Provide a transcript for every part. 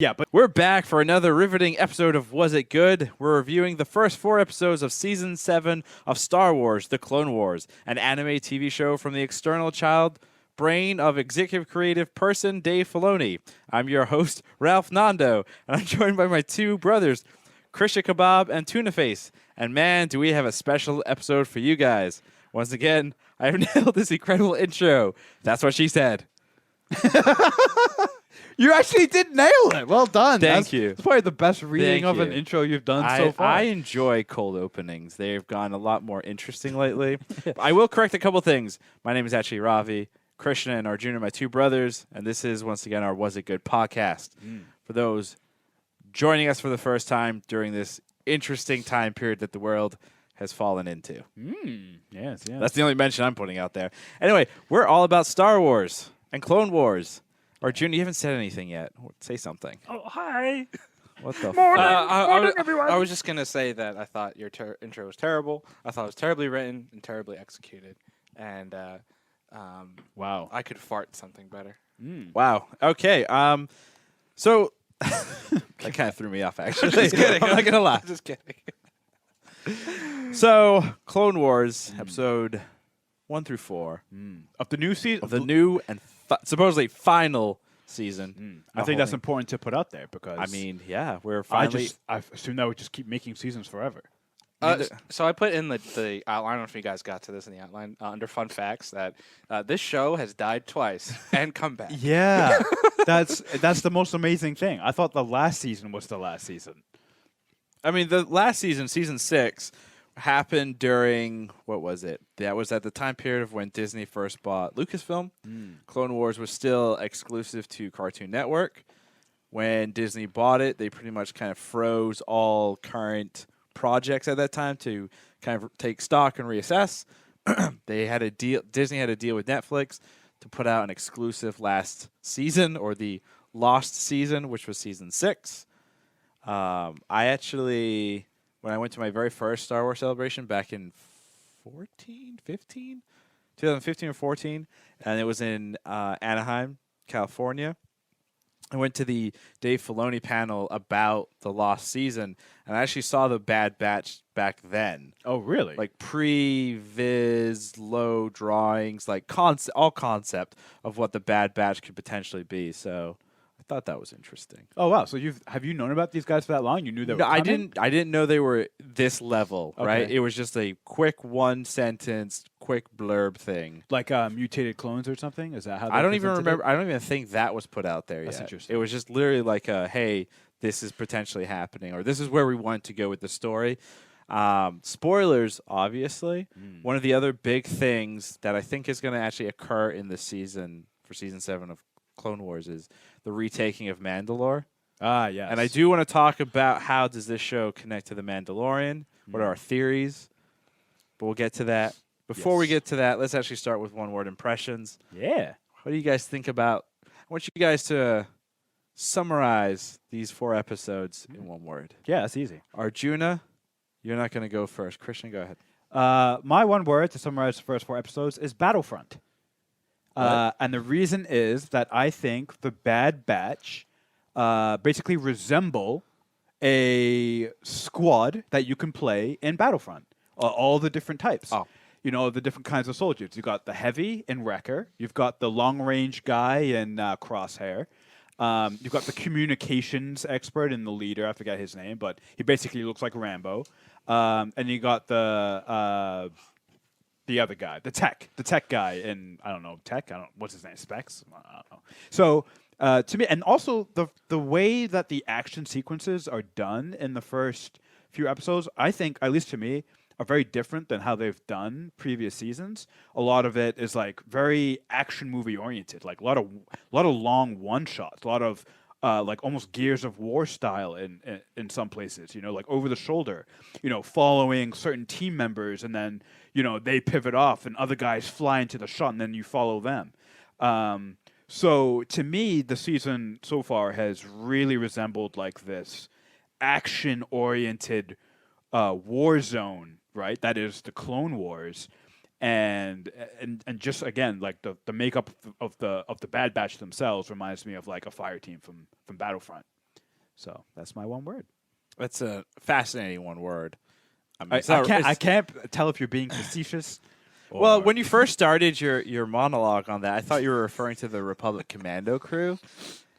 Yeah, but We're back for another riveting episode of Was It Good? We're reviewing the first 4 episodes of Season 7 of Star Wars The Clone Wars, an anime TV show from the external child brain of executive creative person Dave Filoni. I'm your host, Ralph Nando, and I'm joined by my two brothers, Krisha Kebab and Tuna Face. And man, do we have a special episode for you guys. Once again, I have nailed this incredible intro. That's what she said. you actually did nail it. Well done. Thank you. It's probably the best reading Thank of an you. intro you've done so far. I enjoy cold openings. They've gone a lot more interesting lately. I will correct a couple things. My name is actually Ravi. Krishna and Arjuna are my two brothers, and this is, once again, our Was It Good podcast. For those joining us for the first time during this interesting time period that the world has fallen into. Yes. That's the only mention I'm putting out there. Anyway, we're all about Star Wars and Clone Wars. Arjuna, you haven't said anything yet. Say something. Oh, hi. What the Morning, fuck? everyone. I was just going to say that I thought your intro was terrible. I thought it was terribly written and terribly executed. And Wow. I could fart something better. Wow. Okay. So that kind of threw me off, actually. Just kidding. I'm not gonna lie. Just kidding. So, Clone Wars episode 1 through 4 Of the new season. of the new and supposedly final season. I think that's important to put out there because I mean, yeah, we're finally. I assume that would just keep making seasons forever. So I put in the outline. I don't know if you guys got to this in the outline under fun facts that this show has died twice and come back. Yeah. that's the most amazing thing. I thought the last season was the last season. I mean, the last season, season 6, happened during what was it? That was at the time period of when Disney first bought Lucasfilm. Clone Wars was still exclusive to Cartoon Network. When Disney bought it, they pretty much kind of froze all current projects at that time to kind of take stock and reassess. They had a deal. Disney had a deal with Netflix to put out an exclusive last season, or the lost season, which was season 6. I actually, when I went to my very first Star Wars celebration back in 2015 or 14, and it was in Anaheim, California. I went to the Dave Filoni panel about the lost season, and I actually saw the Bad Batch back then. Oh, really? Like pre-viz, low drawings, like all concept of what the Bad Batch could potentially be. So I thought that was interesting. Oh, wow. So have you known about these guys for that long? You knew they were coming? I didn't know they were this level, right? Okay. It was just a quick one-sentence, quick blurb thing. Like mutated clones or something? Is that how they I don't even presented remember. it? I don't even think that was put out there That's yet. interesting. It was just literally like hey, this is potentially happening, or this is where we want to go with the story. Spoilers, obviously. One of the other big things that I think is going to actually occur in this season, for season 7 of Clone Wars, is the retaking of Mandalore. Ah, yes. And I do want to talk about how does this show connect to The Mandalorian? What are our theories? But we'll get to that. Before we Yes. get to that, let's actually start with one-word impressions. Yeah. What do you guys think about? I want you guys to summarize these 4 episodes in one word. Yeah, that's easy. Arjuna, you're not going to go first. Christian, go ahead. My one word to summarize the first 4 episodes is Battlefront. And the reason is that I think the Bad Batch basically resemble a squad that you can play in Battlefront. All the different types. Oh. You know, the different kinds of soldiers. You've got the heavy in Wrecker. You've got the long-range guy in Crosshair. You've got the communications expert in the leader. I forget his name, but he basically looks like Rambo. And you got the other guy, the tech guy in, I don't know, what's his name, Specs? I don't know. So to me, and also the way that the action sequences are done in the first few episodes, I think, at least to me, are very different than how they've done previous seasons. A lot of it is like very action movie oriented, like a lot of long one shots, a lot of like almost Gears of War style in some places, you know, like over the shoulder, you know, following certain team members, and then, you know, they pivot off and other guys fly into the shot and then you follow them. So to me, the season so far has really resembled like this action oriented war zone, right? That is the Clone Wars. And just again, like the makeup of the Bad Batch themselves reminds me of like a fire team from Battlefront. So that's my one word. That's a fascinating one word. I mean, I can't tell if you're being facetious. Well, or- when you first started your monologue on that, I thought you were referring to the Republic Commando crew,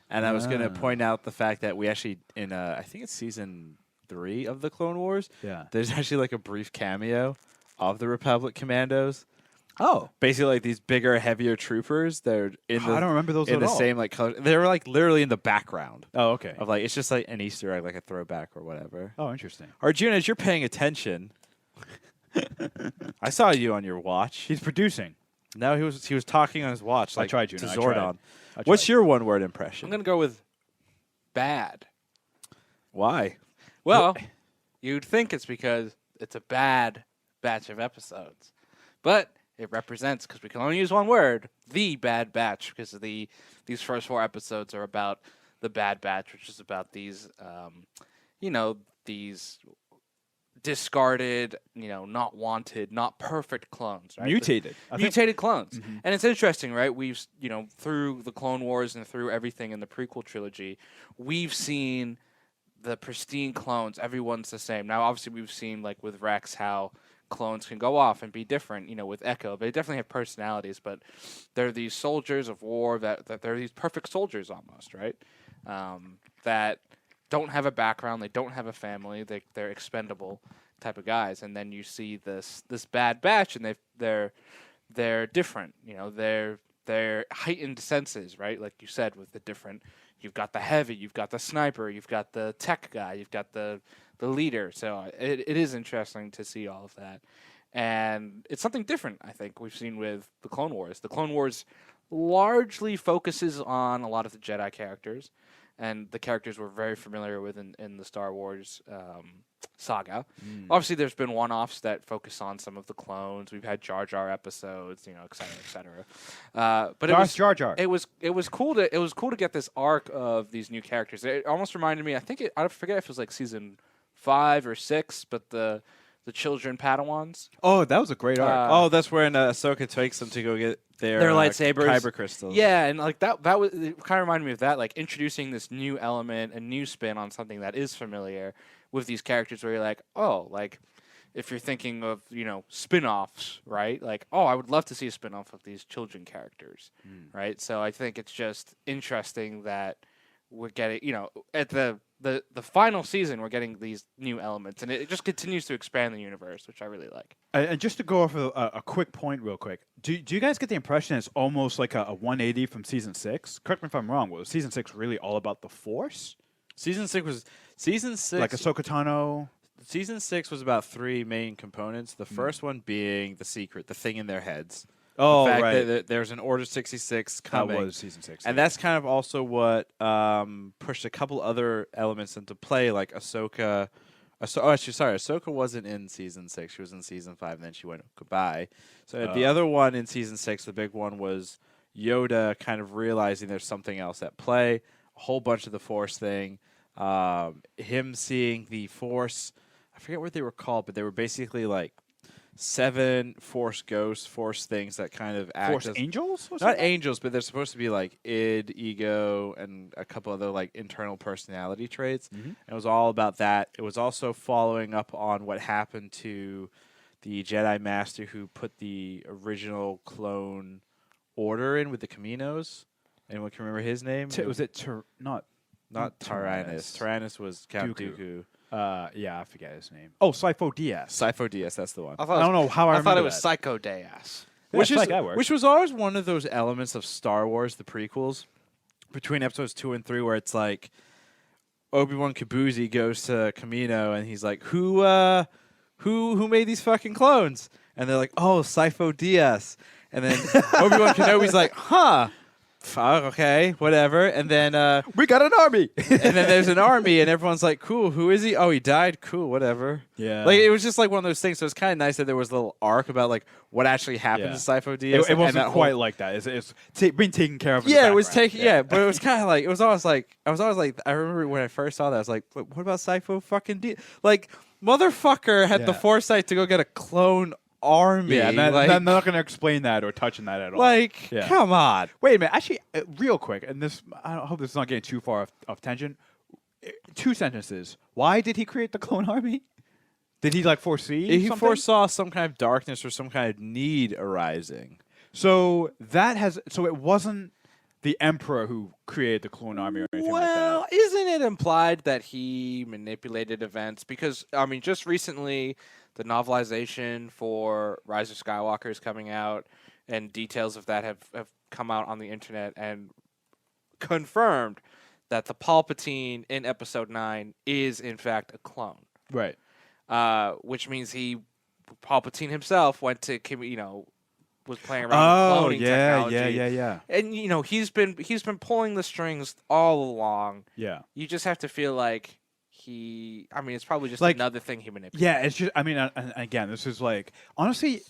and I was going to point out the fact that we actually in I think it's season 3 of the Clone Wars. Yeah. There's actually like a brief cameo of the Republic Commandos. Oh, Basically, like these bigger, heavier troopers. They're in the I don't remember those in at the all. same like color. They were like literally in the background Oh, okay. of like it's just like an Easter egg, like a throwback or whatever. Oh, interesting. Arjuna, as you're paying attention, I saw you on your watch. He's producing. No, he was talking on his watch. I Like tried, to Juno. I Zordon. tried. What's your one word impression? I'm gonna go with bad. Why? Well, you'd think it's because it's a bad batch of episodes, but it represents, because we can only use one word, the Bad Batch, because these first 4 episodes are about the Bad Batch, which is about these, these discarded, not wanted, not perfect clones, right? Mutated. I think- Mutated clones. And it's interesting, right? We've, through the Clone Wars and through everything in the prequel trilogy, we've seen the pristine clones. Everyone's the same. Now, obviously, we've seen, like, with Rex, how clones can go off and be different, with Echo. They definitely have personalities, but they're these soldiers of war that they're these perfect soldiers almost, right? That don't have a background, they don't have a family, they're expendable type of guys. And then you see this Bad Batch, and they're different. They're heightened senses, right? Like you said, with the different. You've got the heavy, you've got the sniper, you've got the tech guy, you've got the leader. So it is interesting to see all of that. And it's something different, I think, we've seen with the Clone Wars. The Clone Wars largely focuses on a lot of the Jedi characters, and the characters we're very familiar with in the Star Wars saga. Obviously, there's been one-offs that focus on some of the clones. We've had Jar Jar episodes, et cetera, et cetera. But Darth Jar Jar. it was cool to get this arc of these new characters. It almost reminded me. I forget if it was like season 5 or 6, but the children Padawans. Oh, that was a great arc. Oh, that's when Ahsoka takes them to go get their lightsabers. kyber crystals. Yeah, and like that was it kind of reminded me of that, like introducing this new element, a new spin on something that is familiar with these characters, where you're like, oh, like if you're thinking of spin-offs, right? Like, oh, I would love to see a spin-off of these children characters, right? So I think it's just interesting that we're getting, at the final season, we're getting these new elements, and it just continues to expand the universe, which I really like. And just to go off a quick point real quick, do you guys get the impression it's almost like a 180 from Season 6? Correct me if I'm wrong. Was Season 6 really all about the Force? Season 6. Like Ahsoka Tano? Season 6 was about 3 main components. The first one being the secret, the thing in their heads. Oh, the fact right. that there's an Order 66 That coming. was Season 6. And that's kind of also what pushed a couple other elements into play, like Ahsoka. Ahsoka wasn't in Season 6. She was in Season 5, and then she went goodbye. So the other one in Season 6, the big one, was Yoda kind of realizing there's something else at play, a whole bunch of the Force thing, him seeing the Force. I forget what they were called, but they were basically like 7 Force ghosts, Force things that kind of act Force as Angels? not angels, but they're supposed to be like id, ego, and a couple other like internal personality traits. And it was all about that. It was also following up on what happened to the Jedi Master who put the original clone order in with the Caminos. Anyone can remember his name? Was it not Tyrannus. Tyrannus was Count Dooku. Yeah, I forget his name. Oh, Sifo Dyas. Sifo Dyas, that's the one. I don't know how I thought it remember was that. Psycho Deus. Which was always one of those elements of Star Wars, the prequels, between episodes 2 and 3, where it's like Obi-Wan Kenobi goes to Camino and he's like, who made these fucking clones? And they're like, oh, Sifo Dyas. And then Obi-Wan Kenobi's like, huh. Fuck, okay, whatever. And then We got an army. and then there's an army, and everyone's like, "Cool, who is he? Oh, he died. Cool, whatever." Yeah. like it was just like one of those things. So it's kind of nice that there was a little arc about like what actually happened Yeah. to Sifo Dyas. It and wasn't that quite whole, like that. It's being taken care of. In the yeah, it was background. taking yeah, but it was kind of like it was always like I remember when I first saw that I was like, what about Sifo fucking Dyas? Like motherfucker had the Yeah. foresight to go get a clone army. Yeah, like, I'm not going to explain that or touch on that at all. like Yeah. come on. Wait a minute. Actually, real quick, and I hope this is not getting too far off tangent. 2 sentences. Why did he create the clone army? Did he like foresee? He something? foresaw some kind of darkness or some kind of need arising. So it wasn't the Emperor who created the clone army or anything like Well, that. isn't it implied that he manipulated events? Because I mean, just recently, the novelization for Rise of Skywalker is coming out, and details of that have come out on the internet and confirmed that the Palpatine in Episode 9 is in fact a clone. Right. Which means Palpatine himself went to, was playing around with cloning technology. yeah. And he's been pulling the strings all along. Yeah. You just have to feel like it's probably just Like, another thing he manipulated. Yeah, it's just, I mean, and again, this is like, honestly,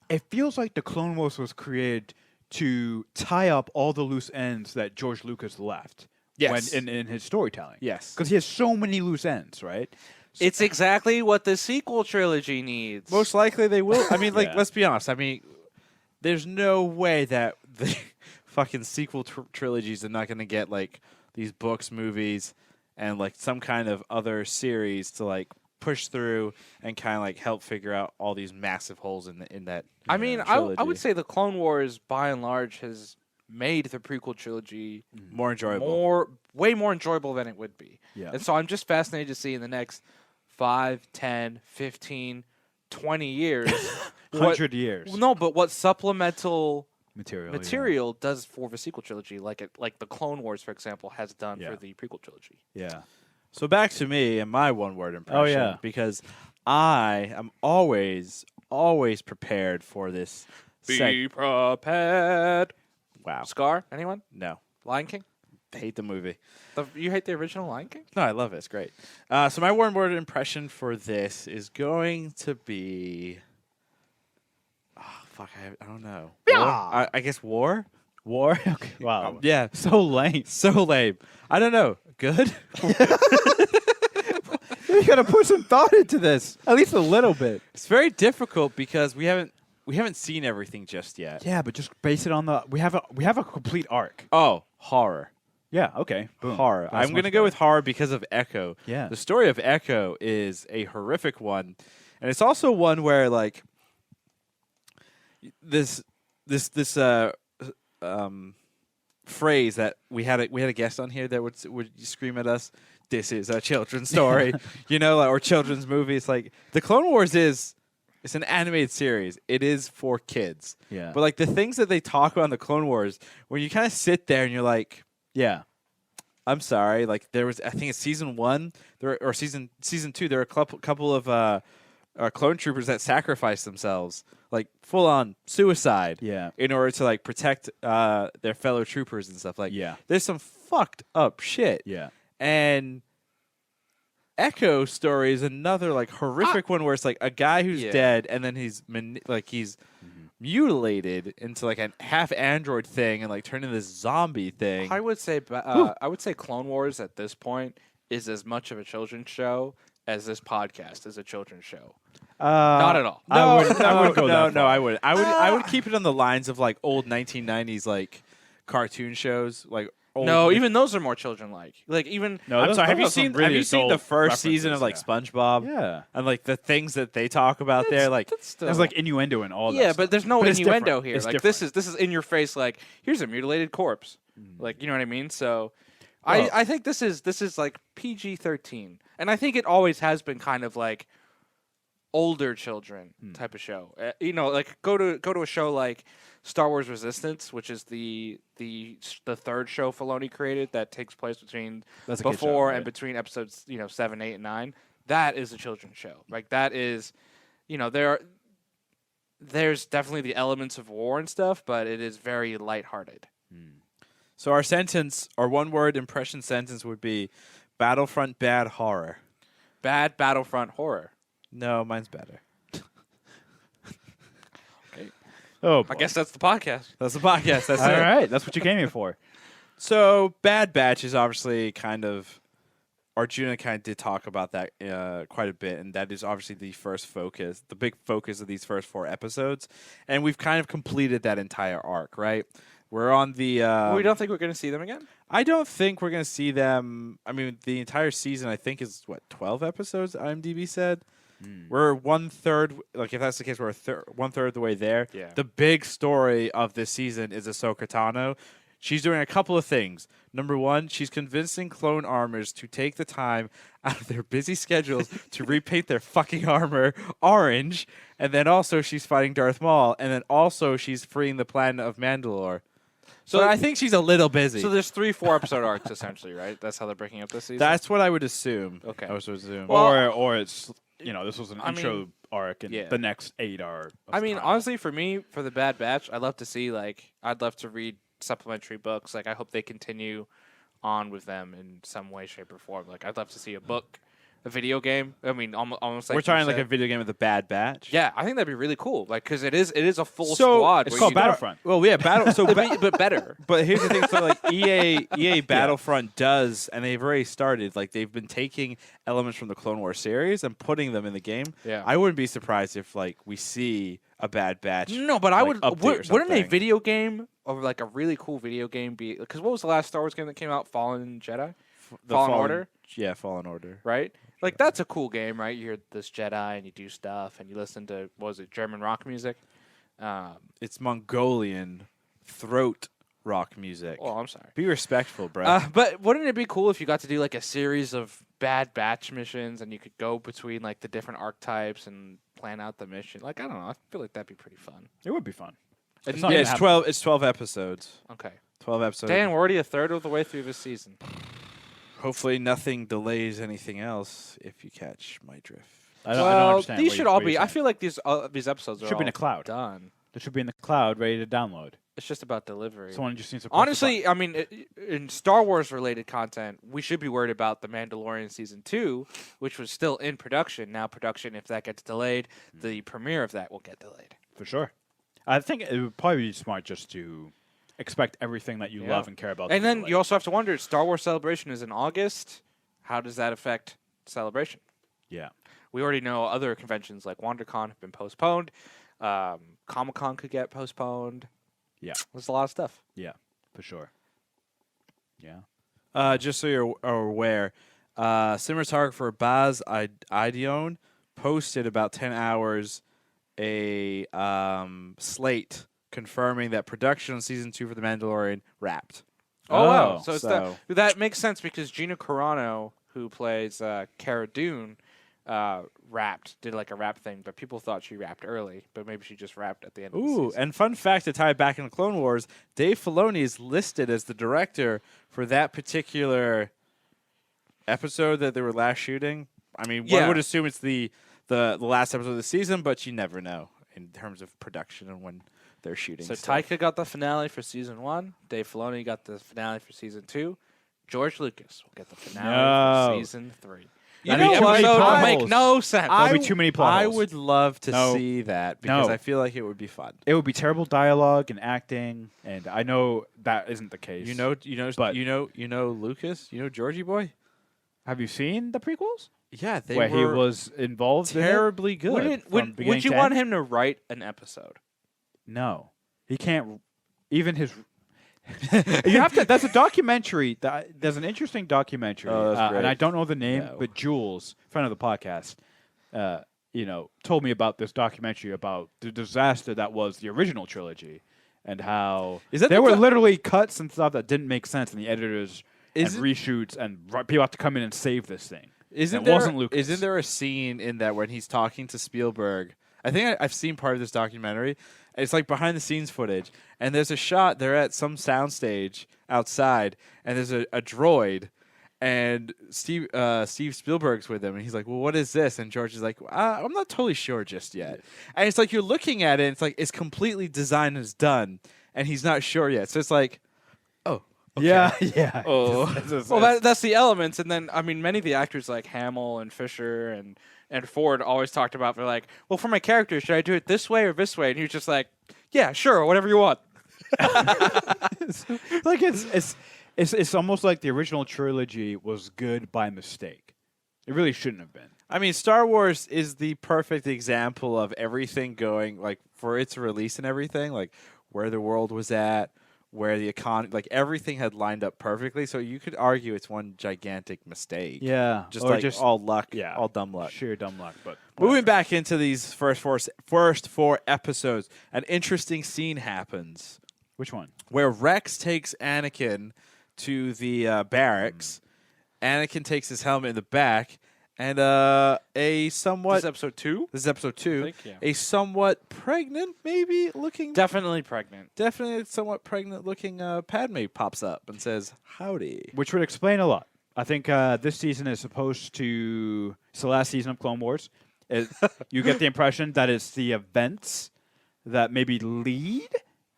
it feels like the Clone Wars was created to tie up all the loose ends that George Lucas left. Yes. In his storytelling. Yes. Because he has so many loose ends, right? It's exactly what the sequel trilogy needs. Most likely they will. I mean, Yeah. let's be honest. I mean, there's no way that the fucking sequel trilogies are not going to get like these books, movies, and like some kind of other series to like push through and kind of like help figure out all these massive holes in that. I mean, I trilogy. would say the Clone Wars, by and large, has made the prequel trilogy more enjoyable. way more enjoyable than it would be. Yeah. And so I'm just fascinated to see in the next 5, 10, 15, 20 years. 100 years. No, but what supplemental Material. does for the sequel trilogy, like the Clone Wars, for example, has done Yeah. for the prequel trilogy. Yeah. So back to me and my one-word impression. yeah. Because I am always prepared for this. Be prepared. Wow. Scar? Anyone? No. Lion King? Hate the movie. You hate the original Lion King? No, I love it. It's great. So my one-word impression for this is going to be... Oh, fuck. I don't know. Yeah. I guess war? War? Okay. Wow. Yeah. So lame. So lame. I don't know. Good? You gotta put some thought into this. At least a little bit. It's very difficult because we haven't seen everything just yet. Yeah, but just base it on we have a complete arc. Oh, horror. Yeah, okay. Boom. Horror. That's I'm going to much go better. with horror because of Echo. Yeah. The story of Echo is a horrific one. And it's also one where like this phrase that we had a guest on here that would scream at us, "This is a children's story," or children's movie. It's like the Clone Wars it's an animated series. It is for kids. Yeah. But like the things that they talk about in the Clone Wars, when you kind of sit there and you're like, Yeah. I'm sorry, like there was, I think it's season 1 or season 2. There were a couple of clone troopers that sacrificed themselves, like full on suicide, Yeah. in order to like protect their fellow troopers and stuff. Like, Yeah. there's some fucked up shit. Yeah. And Echo story is another like horrific one where it's like a guy who's dead and then he's mutilated into like a half android thing and like turned into this zombie thing. I would say Clone Wars at this point is as much of a children's show as this podcast is a children's show. Not at all. I wouldn't go that far. I would. I would keep it on the lines of like old 1990s like cartoon shows, like old. No, even those are more children-like. Like even No, I'm those- sorry. Have those you are some seen really the adult first season of like references, SpongeBob? Yeah. And like the things that they talk about there, like that's still, There's like innuendo and all that. yeah, stuff. but there's no But it's innuendo different. here. It's Like this is in your face. Like here's a mutilated corpse. Like you know what I mean. So Well- I think this is like PG-13, and I think it always has been kind of like older children type of show. Like go to a show like Star Wars Resistance, which is the third show Filoni created that takes place between That's a kid show, before right? and between episodes 7, 8, and 9. That is a children's show. Like that is, there's definitely the elements of war and stuff, but it is very lighthearted. so our one-word impression sentence would be Battlefront bad horror. Bad Battlefront horror. No, mine's better. Oh, I guess that's the podcast. That's the podcast. That's all it. right. That's what you came here for. So Bad Batch is obviously kind of Arjuna kind of did talk about that quite a bit, and that is obviously the big focus of these first 4 episodes, and we've kind of completed that entire arc, right? We're on the. we don't think we're going to see them again? I don't think we're going to see them. I mean, the entire season, I think, is, 12 episodes, IMDb said? We're 1/3. Like, if that's the case, we're 1/3 of the way there. Yeah. The big story of this season is Ahsoka Tano. She's doing a couple of things. Number one, she's convincing clone armors to take the time out of their busy schedules to repaint their fucking armor orange. And then also she's fighting Darth Maul. And then also she's freeing the planet of Mandalore. So I think she's a little busy. So there's 3 4-episode arcs, essentially, right? That's how they're breaking up this season? That's what I would assume. Okay. I would assume. Or it's, this was an I intro mean, arc, and yeah. the next 8 are. I mean, honestly, for me, for the Bad Batch, I'd love to see, I'd love to read supplementary books. I hope they continue on with them in some way, shape, or form. I'd love to see a book, a video game. I mean, almost like we're you trying like said. a video game with a Bad Batch. Yeah, I think that'd be really cool. Because it is a full So, squad. It's where called you- Battlefront. Well, yeah, Battle. So, but better. but here's the thing. So, like EA Battlefront does, and they've already started. Like they've been taking elements from the Clone Wars series and putting them in the game. Yeah. I wouldn't be surprised if we see a Bad Batch. No, but I like, would. update or Wouldn't a something. video game or a really cool video game be? Because what was the last Star Wars game that came out? Fallen Jedi, The Fallen Order, Yeah, Fallen Order. right? That's a cool game, right? You're this Jedi and you do stuff and you listen to German rock music. It's Mongolian throat rock music. Oh, I'm sorry. Be respectful, bro. But wouldn't it be cool if you got to do a series of Bad Batch missions and you could go between the different archetypes and plan out the mission? I don't know. I feel like that'd be pretty fun. It would be fun. And- It's not yeah, gonna it's happen. 12. It's 12 episodes. Okay. 12 episodes. Dan, we're already a third of the way through this season. Hopefully, nothing delays anything else. If you catch my drift. I don't understand. These what should you- all what you're be. I saying. feel like these episodes are Should be in all the cloud. done. They should be in the cloud, ready to download. It's just about delivery. Someone just needs to. press the Honestly, I mean, in Star Wars related content, we should be worried about The Mandalorian season 2, which was still in production. Now, production, if that gets delayed, the premiere of that will get delayed. button. For sure. I think it would probably be smart just to expect everything that you Yeah. love and care about. to And be then delayed. you also have to wonder: Star Wars Celebration is in August. How does that affect Celebration? Yeah. We already know other conventions like WonderCon have been postponed. Comic-Con could get postponed. Yeah. There's a lot of stuff. Yeah. For sure. Yeah. Just so you're aware, cinematographer Baz Ideon posted about 10 hours a slate confirming that production on season 2 for The Mandalorian wrapped. Oh, wow. Oh, So, it's so- that makes sense because Gina Carano, who plays Cara Dune, did a rap thing, but people thought she rapped early, but maybe she just rapped at the end of the Ooh, season. and fun fact to tie it back into Clone Wars, Dave Filoni is listed as the director for that particular episode that they were last shooting. I mean, Yeah. one would assume it's the last episode of the season, but you never know in terms of production and when they're shooting. So stuff. Taika got the finale for season 1. Dave Filoni got the finale for season 2. George Lucas will get the finale for season 3. You That'd know be too what? many Episode will plot make holes. no sense. There'll be too many plot I holes. would love to No. see that because No. I feel like it would be fun. It would be terrible dialogue and acting, and I know that isn't the case. You know, But- you know Lucas, Georgie boy. Have you seen the prequels Yeah, they where he were was involved? in it? terribly good. Would you want him to write an episode? No, he can't. Even his. You have to. That's a documentary. There's an interesting documentary, Oh, that's and great. I don't know the name, No. but Jules, friend of the podcast, told me about this documentary about the disaster that was the original trilogy, and how Is that there the were doc- literally cuts and stuff that didn't make sense, and the editors Is and it- reshoots and people have to come in and save this thing. Isn't It there, wasn't Lucas. Isn't there a scene in that when he's talking to Spielberg? I think I've seen part of this documentary. It's like behind the scenes footage, and there's a shot. They're at some soundstage outside, and there's a droid, and Steve Spielberg's with him, and he's like, "Well, what is this?" And George is like, "I'm not totally sure just yet." And it's like you're looking at it, and it's like it's completely designed and it's done, and he's not sure yet. So it's like, oh, okay. Yeah. Oh. Well, that's the elements, and then many of the actors like Hamill and Fisher and Ford always talked about. They're like, well, for my character, should I do it this way or this way? And he was just like, yeah, sure, whatever you want. Like it's almost like the original trilogy was good by mistake. It really shouldn't have been. I mean, Star Wars is the perfect example of everything going, like, for its release and everything, like, where the world was at, where the like everything had lined up perfectly. So you could argue it's one gigantic mistake. Yeah, Just or like just all luck, yeah, all dumb luck. sheer dumb luck. But Moving back into these first four episodes, an interesting scene happens which one? where Rex takes Anakin to the barracks. Anakin takes his helmet in the back, and a somewhat. This is episode 2? This is episode 2. I think, yeah. A somewhat pregnant, maybe looking. Definitely pregnant. Definitely somewhat pregnant looking Padme pops up and says, "Howdy." Which would explain a lot. I think this season is supposed to. It's the last season of Clone Wars. You get the impression that it's the events that maybe lead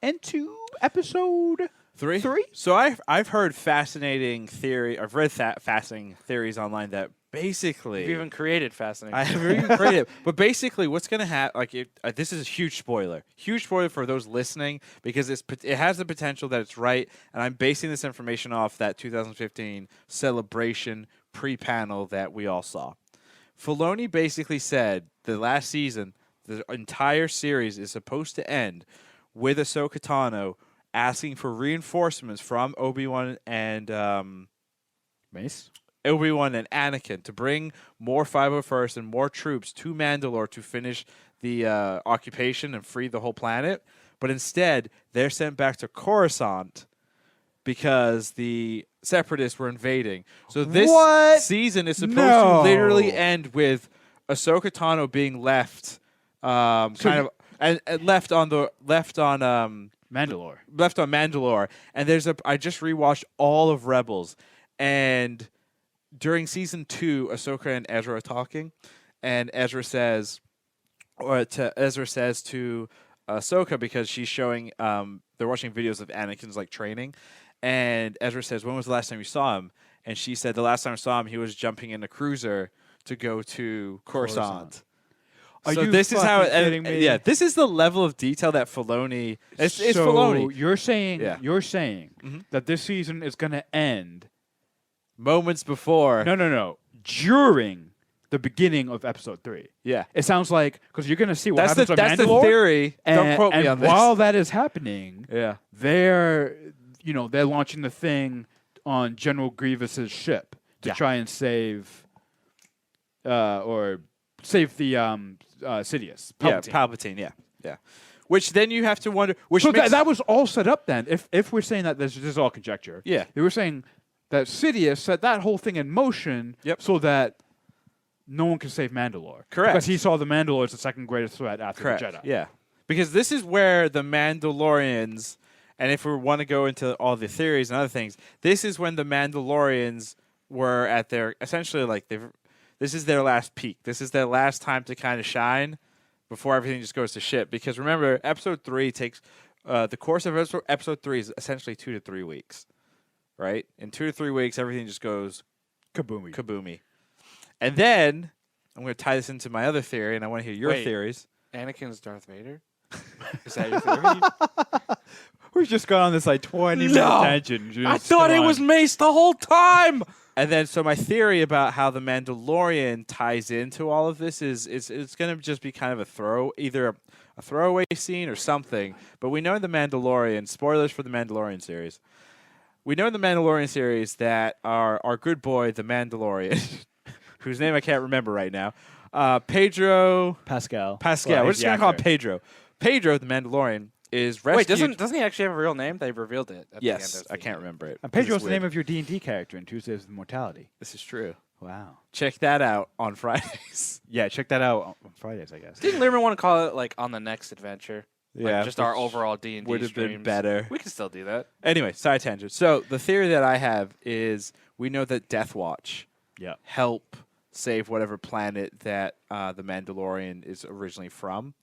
into episode 3? 3? So I've heard fascinating theory. I've read fascinating theories online that basically You've even created fascinating. I have even created. But basically, what's going to happen? Like, this is a huge spoiler for those listening because it has the potential that it's right. And I'm basing this information off that 2015 Celebration pre-panel that we all saw. Filoni basically said the last season, the entire series is supposed to end with Ahsoka Tano asking for reinforcements from Obi-Wan and Mace. Obi-Wan and Anakin to bring more 501st and more troops to Mandalore to finish the occupation and free the whole planet. But instead, they're sent back to Coruscant because the Separatists were invading. So this season is supposed to literally end with Ahsoka Tano being left and left on Mandalore. And I just rewatched all of Rebels, and during season 2, Ahsoka and Ezra are talking, and Ezra says to Ahsoka, because she's showing they're watching videos of Anakin's like training, and Ezra says, "When was the last time you saw him?" And she said, "The last time I saw him, he was jumping in a cruiser to go to Coruscant." Are So you this is how it, kidding me? yeah, this is the level of detail that Filoni it's Filoni. You're saying Mhm. that this season is going to end Moments before. No. During the beginning of episode 3. Yeah. It sounds like because you're going to see what That's happens on the Mandalore. theory. Don't And, quote me and on this. while that is happening, Yeah. they're launching the thing on General Grievous's ship to Yeah. try and save the Sidious. Yeah, Palpatine. Palpatine, yeah. Which then you have to wonder So that was all set up then. If we're saying that this is all conjecture, Yeah. they were saying that Sidious set that whole thing in motion Yep. so that no one can save Mandalore. Correct. Because he saw the Mandalore as the second greatest threat after Correct. the Jedi. Yeah. Because this is where the Mandalorians, and if we want to go into all the theories and other things, this is when the Mandalorians were at their essentially like this is their last peak. This is their last time to kind of shine before everything just goes to shit. Because remember, episode 3 takes the course of episode 3 is essentially 2 to 3 weeks, right? In 2 to 3 weeks, everything just goes kaboomy. And then I'm going to tie this into my other theory, and I want to hear your Wait. theories. Anakin's Darth Vader? Is that your theory? We've just gone on this like 20-minute tangent. I thought it was Mace the whole time! And then, so my theory about how the Mandalorian ties into all of this is it's going to just be kind of either a throwaway scene or something. But we know in the Mandalorian, spoilers for the Mandalorian series, we know in the Mandalorian series that our good boy, the Mandalorian, whose name I can't remember right now, Pedro Pascal. We're just going to call him Pedro. Pedro, the Mandalorian, is rescued. Wait, doesn't he actually have a real name? They revealed it at the end Yes, of I can't remember it. And Pedro's It's the weird. name of your D&D character in Tuesdays with Mortality. This is true. Wow. Check that out on Fridays. Yeah, check that out on Fridays, I guess. Didn't Learman want to call it like on the next adventure? Yeah, Like, just our which overall D&D would have been streams. better. We can still do that. Anyway, side tangent. So the theory that I have is we know that Death Watch Yeah. help save whatever planet that the Mandalorian is originally from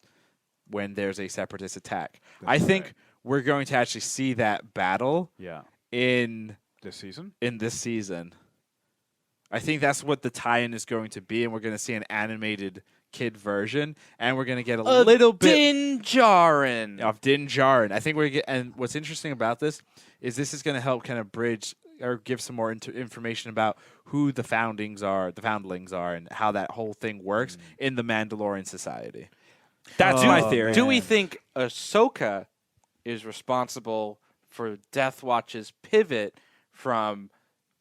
when there's a separatist attack. I think right. we're going to actually see that battle Yeah. in This season? this season. I think that's what the tie-in is going to be, and we're going to see an animated kid version, and we're going to get a little bit Din Djarin. of Din Djarin. I think we're get, and what's interesting about this is going to help kind of bridge or give some more information about who the foundlings are, and how that whole thing works in the Mandalorian society. That's my theory. Do we think Ahsoka is responsible for Death Watch's pivot from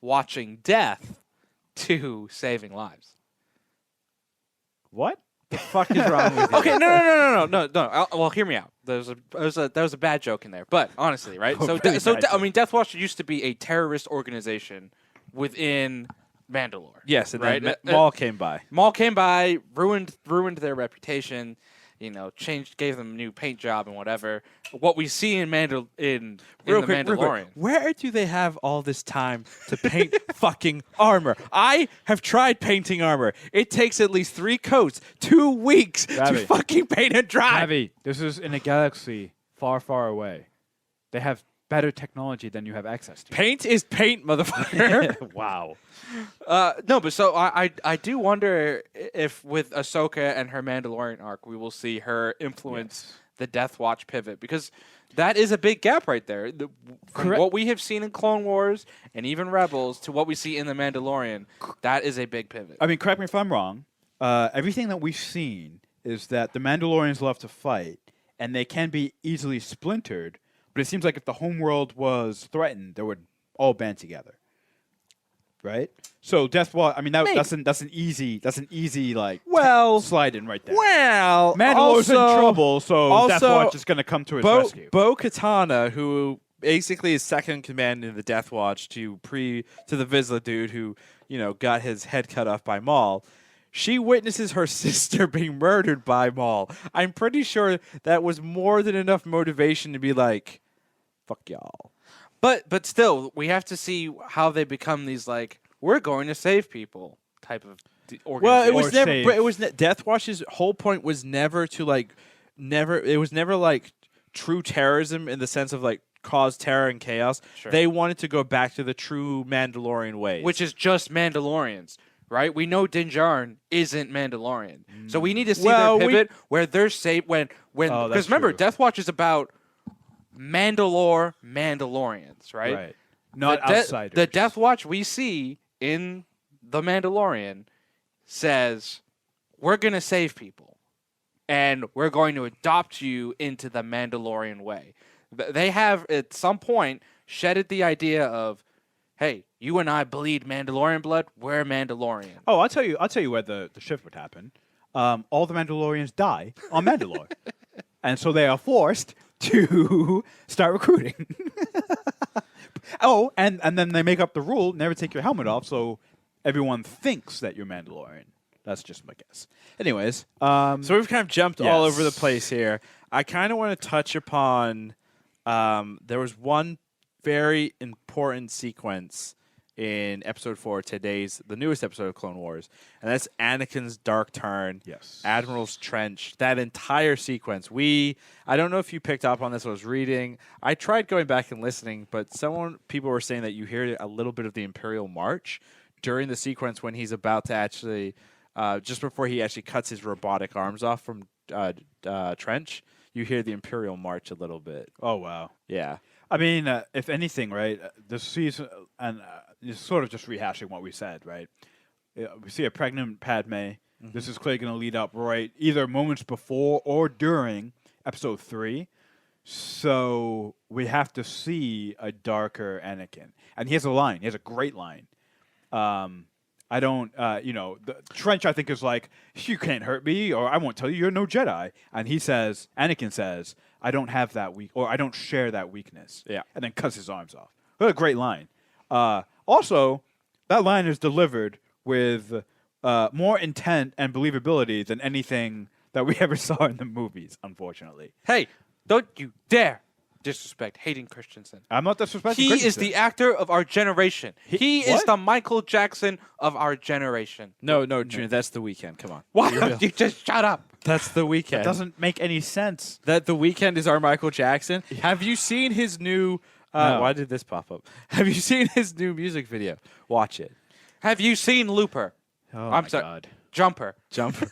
watching death to saving lives. What? The fuck is wrong with you? Okay, no. Well, hear me out. There was a bad joke in there, but honestly, right? Oh, So, really bad I mean, Death Watch used to be a terrorist organization within Mandalore. Yes, and right. then Maul came by. Maul came by, ruined their reputation. Gave them a new paint job and whatever. What we see in the Mandalorian. Where do they have all this time to paint fucking armor? I have tried painting armor. It takes at least 3 coats, 2 weeks to Ravi. fucking paint and dry. Heavy. This is in a galaxy far, far away. They have better technology than you have access to. Paint is paint, motherfucker. Wow. No, but so I do wonder if with Ahsoka and her Mandalorian arc, we will see her influence the Death Watch pivot, because that is a big gap right there. From Correct. what we have seen in Clone Wars and even Rebels to what we see in the Mandalorian, that is a big pivot. I mean, correct me if I'm wrong. Everything that we've seen is that the Mandalorians love to fight, and they can be easily splintered. But it seems like if the homeworld was threatened, they would all band together, right? So Death Watch. I mean, that's an easy like slide in right there. Well, Mandalore's in trouble, so Death also, Watch is going to come to his rescue. Bo-Katan, who basically is second in command in the Death Watch to the Vizsla dude who got his head cut off by Maul. She witnesses her sister being murdered by Maul. I'm pretty sure that was more than enough motivation to be like, fuck y'all. But still, we have to see how they become these like, we're going to save people type of organization. Well, it was Or never. save. But it was Death Watch's whole point was never to It was never like true terrorism in the sense of like cause terror and chaos. Sure. They wanted to go back to the true Mandalorian ways, which is just Mandalorians. Right, we know Din Djarin isn't Mandalorian, so we need to see their pivot where they're safe. When because remember, true. Death Watch is about Mandalorians, right? Right. Not The outsiders. The Death Watch we see in the Mandalorian says, "We're gonna save people, and we're going to adopt you into the Mandalorian way." They have at some point shedded the idea of, hey, you and I bleed Mandalorian blood. We're Mandalorian. Oh, I'll tell you where the shift would happen. All the Mandalorians die on Mandalore, and so they are forced to start recruiting. Oh, and then they make up the rule: never take your helmet off, so everyone thinks that you're Mandalorian. That's just my guess. Anyways, so we've kind of jumped all over the yes. place here. I kind of want to touch upon. There was one very important sequence in episode 4, the newest episode of Clone Wars, and that's Anakin's dark turn. Yes. Admiral's Trench. That entire sequence. I don't know if you picked up on this. I was reading. I tried going back and listening, but people were saying that you hear a little bit of the Imperial March during the sequence when he's about to actually, just before he actually cuts his robotic arms off from Trench. You hear the Imperial March a little bit. oh wow. Yeah. I mean, if anything, right, this season, and it's sort of just rehashing what we said, right? We see a pregnant Padme. Mm-hmm. This is clearly going to lead up right either moments before or during episode 3. So we have to see a darker Anakin. And he has a line. He has a great line. I don't, the Trench, I think, is like, you can't hurt me, or I won't tell you you're no Jedi. And Anakin says, I don't have that or I don't share that weakness. Yeah. And then cuts his arms off. What a great line. Also, that line is delivered with more intent and believability than anything that we ever saw in the movies, unfortunately. Hey, don't you dare disrespect Hayden Christensen. I'm not disrespecting He is Christensen. the actor of our generation. He is what? the Michael Jackson of our generation. No, Junior, that's The Weeknd. Come on. Why don't you just shut up? That's The Weeknd. It doesn't make any sense. That The Weeknd is our Michael Jackson. Have you seen his new? No. Why did this pop up? Have you seen his new music video? Watch it. Have you seen Looper? Oh, I'm my sorry. God. Jumper. Jumper.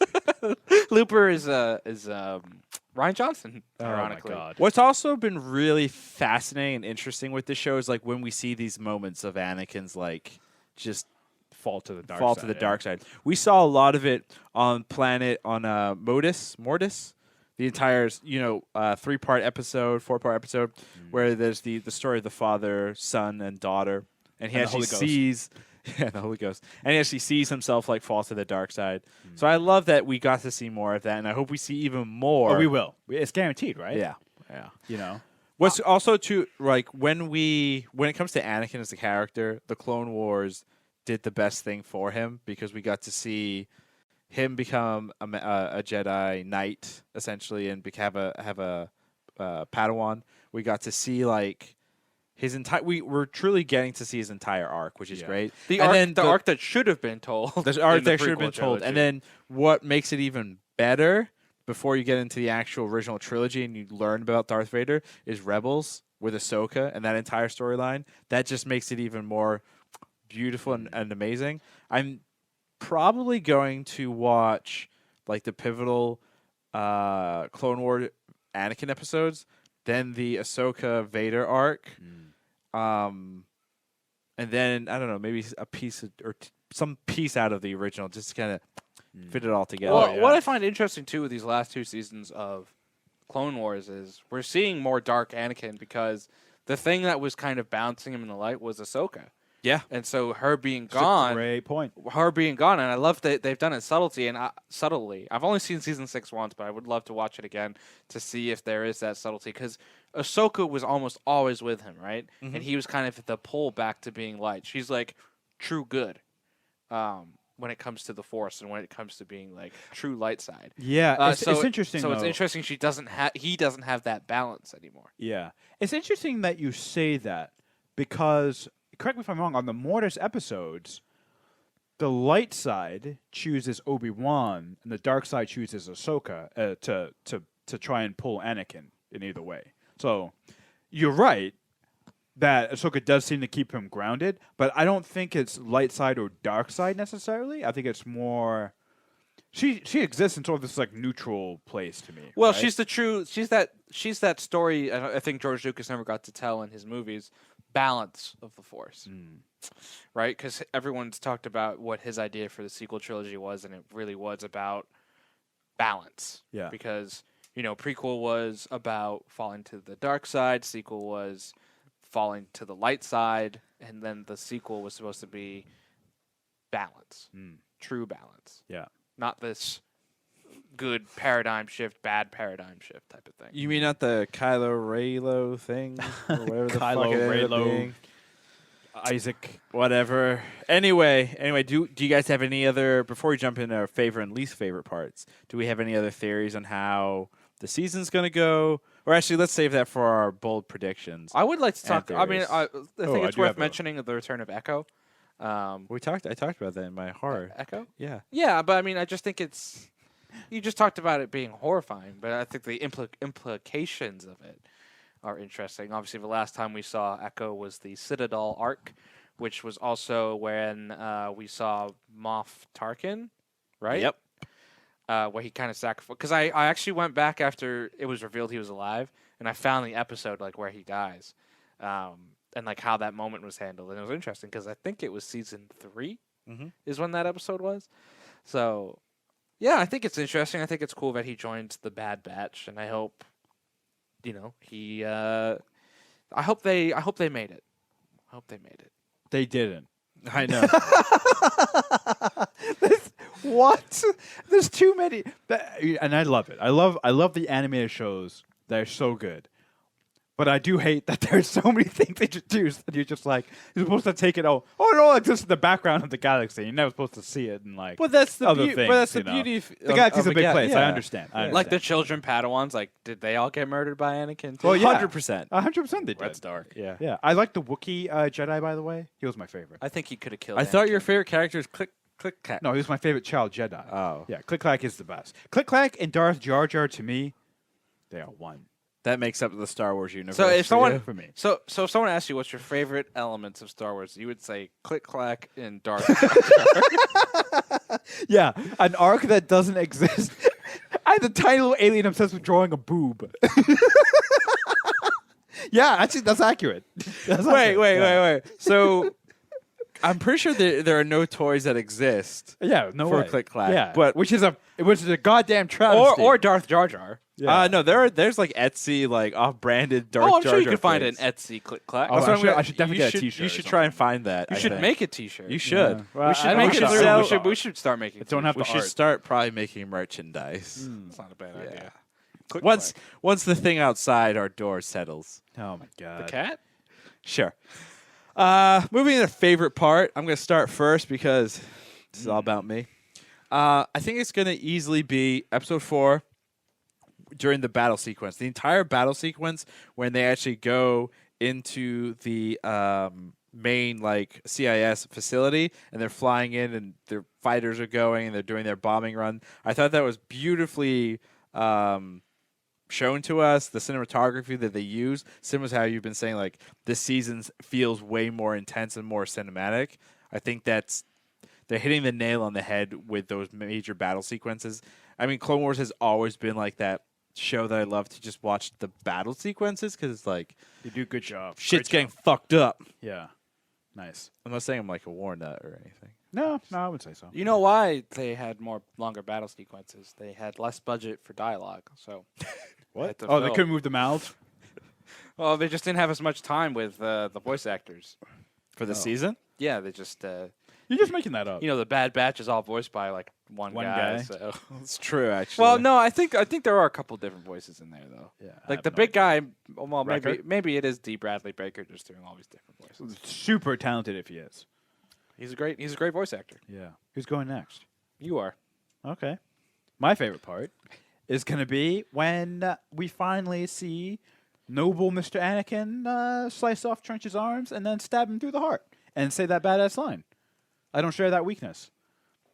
Looper is Ryan Johnson, ironically. Oh, my God. What's also been really fascinating and interesting with this show is like when we see these moments of Anakin's like just Fall to the dark side. dark side. We saw a lot of it on Mortis, the entire 3-part episode, 4-part episode, where there's the story of the father, son, and daughter, and he And the actually Holy Ghost. sees the Holy Ghost, and he actually sees himself like fall to the dark side. So I love that we got to see more of that, and I hope we see even more. Oh, we will. It's guaranteed, right? Yeah. What's also to like when it comes to Anakin as a character, the Clone Wars did the best thing for him because we got to see him become a Jedi Knight essentially and have a Padawan. We got to see like his entire. We're truly getting to see his entire arc, which is great. The And arc that should have been told. The arc in the that should have been prequel told. trilogy. And then what makes it even better before you get into the actual original trilogy and you learn about Darth Vader is Rebels with Ahsoka and that entire storyline. That just makes it even more beautiful and amazing. I'm probably going to watch like the pivotal Clone War Anakin episodes, then the Ahsoka Vader arc, and then I don't know, maybe a piece or some piece out of the original, just to kind of fit it all together. Well, what I find interesting too with these last 2 seasons of Clone Wars is we're seeing more dark Anakin because the thing that was kind of bouncing him in the light was Ahsoka. Yeah. And so her being It's a gone, great point. and I love that they've done it subtly. I've only seen season 6 once, but I would love to watch it again to see if there is that subtlety because Ahsoka was almost always with him, right? Mm-hmm. And he was kind of the pull back to being light. She's like true good when it comes to the Force and when it comes to being like true light side. Yeah, it's interesting. So it's though. interesting he doesn't have that balance anymore. Yeah, it's interesting that you say that because, correct me if I'm wrong, on the Mortis episodes, the light side chooses Obi-Wan and the dark side chooses Ahsoka to try and pull Anakin in either way. So you're right that Ahsoka does seem to keep him grounded, but I don't think it's light side or dark side necessarily. I think it's more she exists in sort of this like neutral place to me. Well, right? she's that story. I think George Lucas never got to tell in his movies. Balance of the Force, right? Because everyone's talked about what his idea for the sequel trilogy was, and it really was about balance. Yeah. Because prequel was about falling to the dark side, sequel was falling to the light side, and then the sequel was supposed to be balance, true balance. Yeah. Not this good paradigm shift, bad paradigm shift type of thing. You mean not the Kylo Raylo thing or whatever the Kylo fuck it ended up Raylo. being? Isaac. Whatever. Anyway, do you guys have any other, before we jump into our favorite and least favorite parts, do we have any other theories on how the season's going to go? Or actually, let's save that for our bold predictions. I would like to And talk. I mean, theories. I think I it's do worth have a- mentioning the return of Echo. I talked about that in my horror. Echo? Yeah. Yeah, but I mean, I just think it's. You just talked about it being horrifying, but I think the implications of it are interesting. Obviously, the last time we saw Echo was the Citadel arc, which was also when we saw Moff Tarkin, right? Yep. Where he kind of sacrificed. Because I actually went back after it was revealed he was alive, and I found the episode like where he dies, and like how that moment was handled, and it was interesting because I think it was season 3 is when that episode was. So, yeah, I think it's interesting. I think it's cool that he joins the Bad Batch, and I hope, he. I hope they made it. I hope they made it. They didn't. I know. What? There's too many, and I love it. I love the animated shows that are so good, but I do hate that there's so many things introduced that you're just like you're supposed to take it. Oh, it all exists in the background of the galaxy. You're never supposed to see it and like. But that's the other beauty. things, But that's the you know. beauty. The galaxy's a big place. Yeah. I understand. Like the children Padawans, like did they all get murdered by Anakin too? Well, yeah. 100%. 100% they did. That's dark. Yeah. Yeah, I like the Wookiee Jedi. By the way, he was my favorite. I think he could have killed. I thought your Anakin. favorite character is Click Cat. No, he was my favorite child Jedi. Oh. Yeah, Click Clack is the best. Click Clack and Darth Jar Jar to me, they are one. That makes up the Star Wars universe. So if for someone you. For me. So if someone asks you what's your favorite elements of Star Wars, you would say Click Clack and Darth. Yeah, an arc that doesn't exist. I had the tiny little alien obsessed with drawing a boob. Yeah, actually, that's accurate. That's accurate. Wait. So, I'm pretty sure there are no toys that exist. Yeah, no For way. Click Clack, Yeah, but- which is a goddamn travesty. or Darth Jar Jar. Yeah. No, there's like Etsy, like off-branded Darth Oh, I'm Jar sure you Jar could find an things. Etsy Click Clack. Oh, That's what I'm gonna- I should definitely you get a should- t-shirt. You or should something. try and find that. You I should think. make a T-shirt. You should. Yeah. Well, We should I make don't it. have sell- to- We should start making. Don't have We the should art. start probably making merchandise. It's not a bad Yeah. idea. Click Once Clack. the thing outside our door settles. Oh my god. The cat. Sure. Moving to the favorite part, I'm going to start first because this is all about me. I think it's going to easily be episode 4 during the battle sequence. The entire battle sequence when they actually go into the main like CIS facility and they're flying in and their fighters are going and they're doing their bombing run. I thought that was beautifully shown to us. The cinematography that they use, similar as how you've been saying, like this season feels way more intense and more cinematic. I think they're hitting the nail on the head with those major battle sequences. I mean, Clone Wars has always been like that show that I love to just watch the battle sequences because it's like You do a good job. shit's Great getting job. fucked up. Yeah. Nice. I'm not saying I'm like a war nut or anything. No, I would say so. You know why they had longer battle sequences? They had less budget for dialogue. So What? had to Oh, they fill. couldn't move the mouths. Well, they just didn't have as much time with the voice actors. For the Oh. season? Yeah, they just You're just making that up. the Bad Batch is all voiced by like one One guy. guy. So. It's true, actually. Well, no, I think there are a couple different voices in there though. Yeah, I Like have the no big idea. guy. Well, Wrecker? maybe it is D. Bradley Baker just doing all these different voices. Super talented if he is. He's a great voice actor. Yeah. Who's going next? You are. Okay. My favorite part is going to be when we finally see noble Mr. Anakin slice off Trench's arms and then stab him through the heart and say that badass line. I don't share that weakness.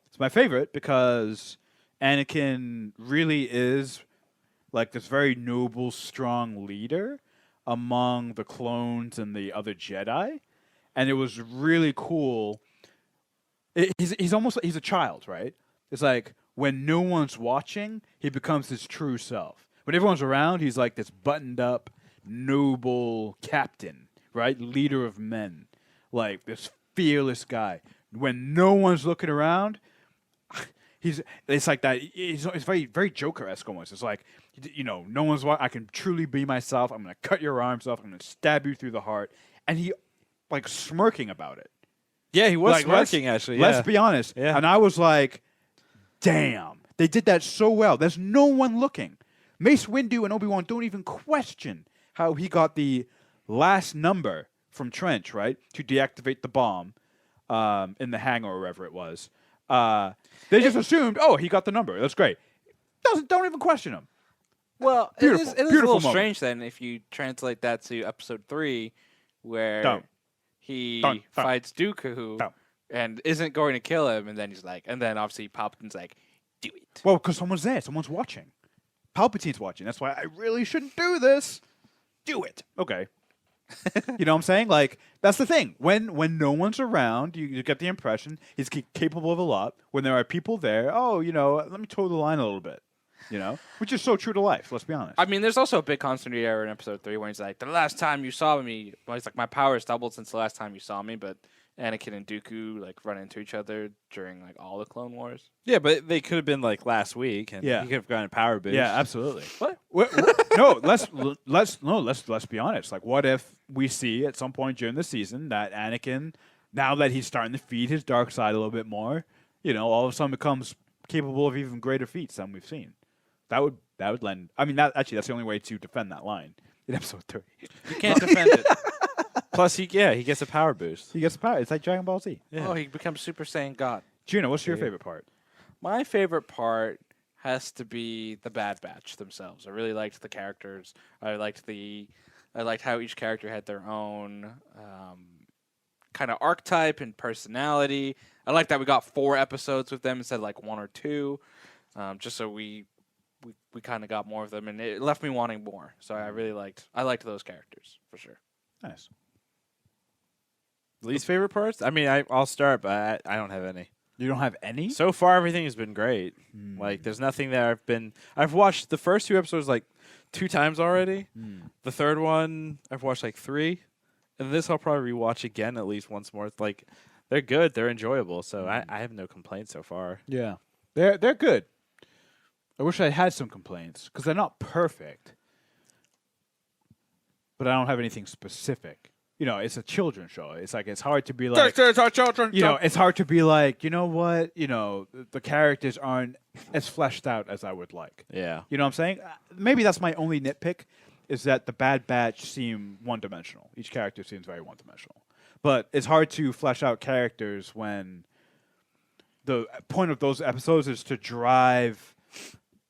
It's my favorite because Anakin really is like this very noble, strong leader among the clones and the other Jedi. And it was really cool. He's a child, right? It's like when no one's watching, he becomes his true self. When everyone's around, he's like this buttoned up, noble captain, right? Leader of men, like this fearless guy. When no one's looking around, it's like that. It's very, very Joker-esque almost. It's like, no one's watching. I can truly be myself. I'm going to cut your arms off. I'm going to stab you through the heart. And he, like, smirking about it. yeah, he was Like, smirking, actually. Let's be honest. Yeah. And I was like, damn. They did that so well. There's no one looking. Mace Windu and Obi-Wan don't even question how he got the last number from Trench, right? To deactivate the bomb in the hangar or wherever it was. They just assumed, oh, he got the number. That's great. Don't even question him. Well, Beautiful. it is a Beautiful little moment. strange then if you translate that to episode 3, where Don't. he Don't. fights Dooku Don't. and isn't going to kill him, and then he's like, and then obviously Palpatine's like, do it. Well, because someone's there. Someone's watching. Palpatine's watching. That's why I really shouldn't do this. Do it. Okay. You know what I'm saying? Like, that's the thing. When no one's around, you get the impression he's capable of a lot. When there are people there, let me toe the line a little bit. Which is so true to life, let's be honest. I mean, there's also a big continuity error in episode 3 where he's like, the last time you saw me, well, he's like, my power has doubled since the last time you saw me, but Anakin and Dooku like run into each other during like all the Clone Wars. Yeah, but they could have been like last week, and Yeah. he could have gotten a power boost. Yeah, absolutely. What? No, let's be honest. Like, what if we see at some point during the season that Anakin, now that he's starting to feed his dark side a little bit more, all of a sudden becomes capable of even greater feats than we've seen. That would lend. I mean, that's the only way to defend that line in episode 3. You can't defend it. Plus, he gets a power boost. He gets the power. It's like Dragon Ball Z. Yeah. Oh, he becomes Super Saiyan God. Gina, what's your Yeah. favorite part? My favorite part has to be the Bad Batch themselves. I really liked the characters. I liked how each character had their own kind of archetype and personality. I like that we got 4 episodes with them instead of like 1 or 2, just so we kind of got more of them, and it left me wanting more. So I liked those characters for sure. Nice. Least favorite parts? I mean, I'll start, but I don't have any. You don't have any? So far, everything has been great. Like, there's nothing that I've watched the first 2 episodes like 2 times already. The third one I've watched like 3, and this I'll probably rewatch again at least once more. It's like They're good. They're enjoyable. So I have no complaints so far. Yeah, they're good. I wish I had some complaints because they're not perfect, but I don't have anything specific. You know, it's a children's show. It's like it's hard to be like, you know, it's hard to be like, you know what, you know, the characters aren't as fleshed out as I would like. Yeah. You know what I'm saying? Maybe that's my only nitpick is that the Bad Batch seem one-dimensional. Each character seems very one-dimensional. But it's hard to flesh out characters when the point of those episodes is to drive,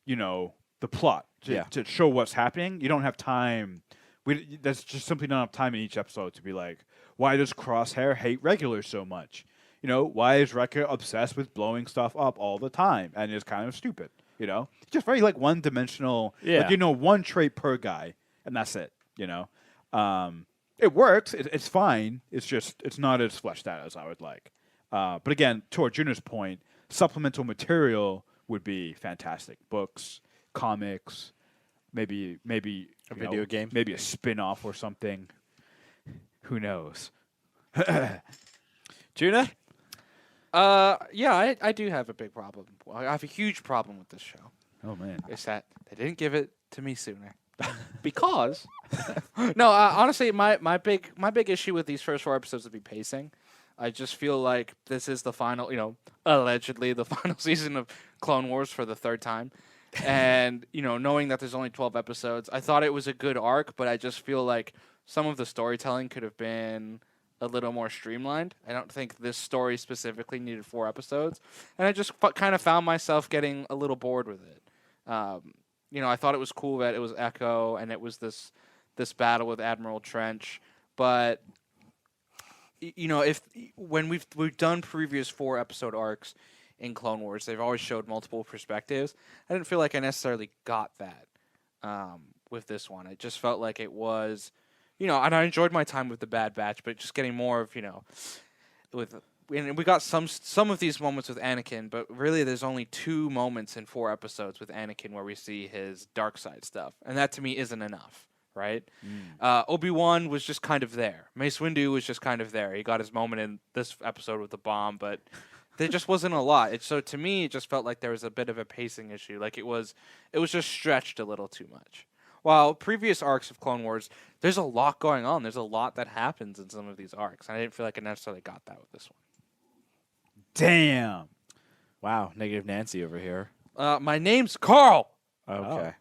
you know, the plot, to show what's happening. You don't have time. There's just simply not enough time in each episode to be like, why does Crosshair hate regulars so much? You know, why is Wrecker obsessed with blowing stuff up all the time and is kind of stupid? You know, it's just very like one-dimensional. Yeah. Like, you know, one trait per guy, and that's it. You know, it works. It's fine. It's just it's not as fleshed out as I would like. But again, to Arjuna's point, supplemental material would be fantastic. Books, comics, maybe A video game? maybe a spin-off or something. Who knows? Juna? Yeah, I do have a big problem. Well, I have a huge problem with this show. Oh man. Is that they didn't give it to me sooner. Because no, honestly, my big issue with these first 4 episodes would be pacing. I just feel like this is the final, you know, allegedly the final season of Clone Wars for the 3rd time. And, you know, knowing that there's only 12 episodes, I thought it was a good arc, but I just feel like some of the storytelling could have been a little more streamlined. I don't think this story specifically needed 4 episodes. And I just kind of found myself getting a little bored with it. You know, I thought it was cool that it was Echo and it was this battle with Admiral Trench, but you know, when we've done previous 4 episode arcs in Clone Wars, they've always showed multiple perspectives. I didn't feel like I necessarily got that with this one. It just felt like it was, you know, and I enjoyed my time with the Bad Batch, but just getting more of, you know, and we got some of these moments with Anakin, but really there's only 2 moments in 4 episodes with Anakin where we see his dark side stuff, and that to me isn't enough. Right? Obi-Wan was just kind of there. Mace Windu was just kind of there. He got his moment in this episode with the bomb, but there just wasn't a lot. So to me, it just felt like there was a bit of a pacing issue. Like it was just stretched a little too much. While previous arcs of Clone Wars, there's a lot going on. There's a lot that happens in some of these arcs. And I didn't feel like I necessarily got that with this one. Damn. Wow, negative Nancy over here. My name's Carl. Okay.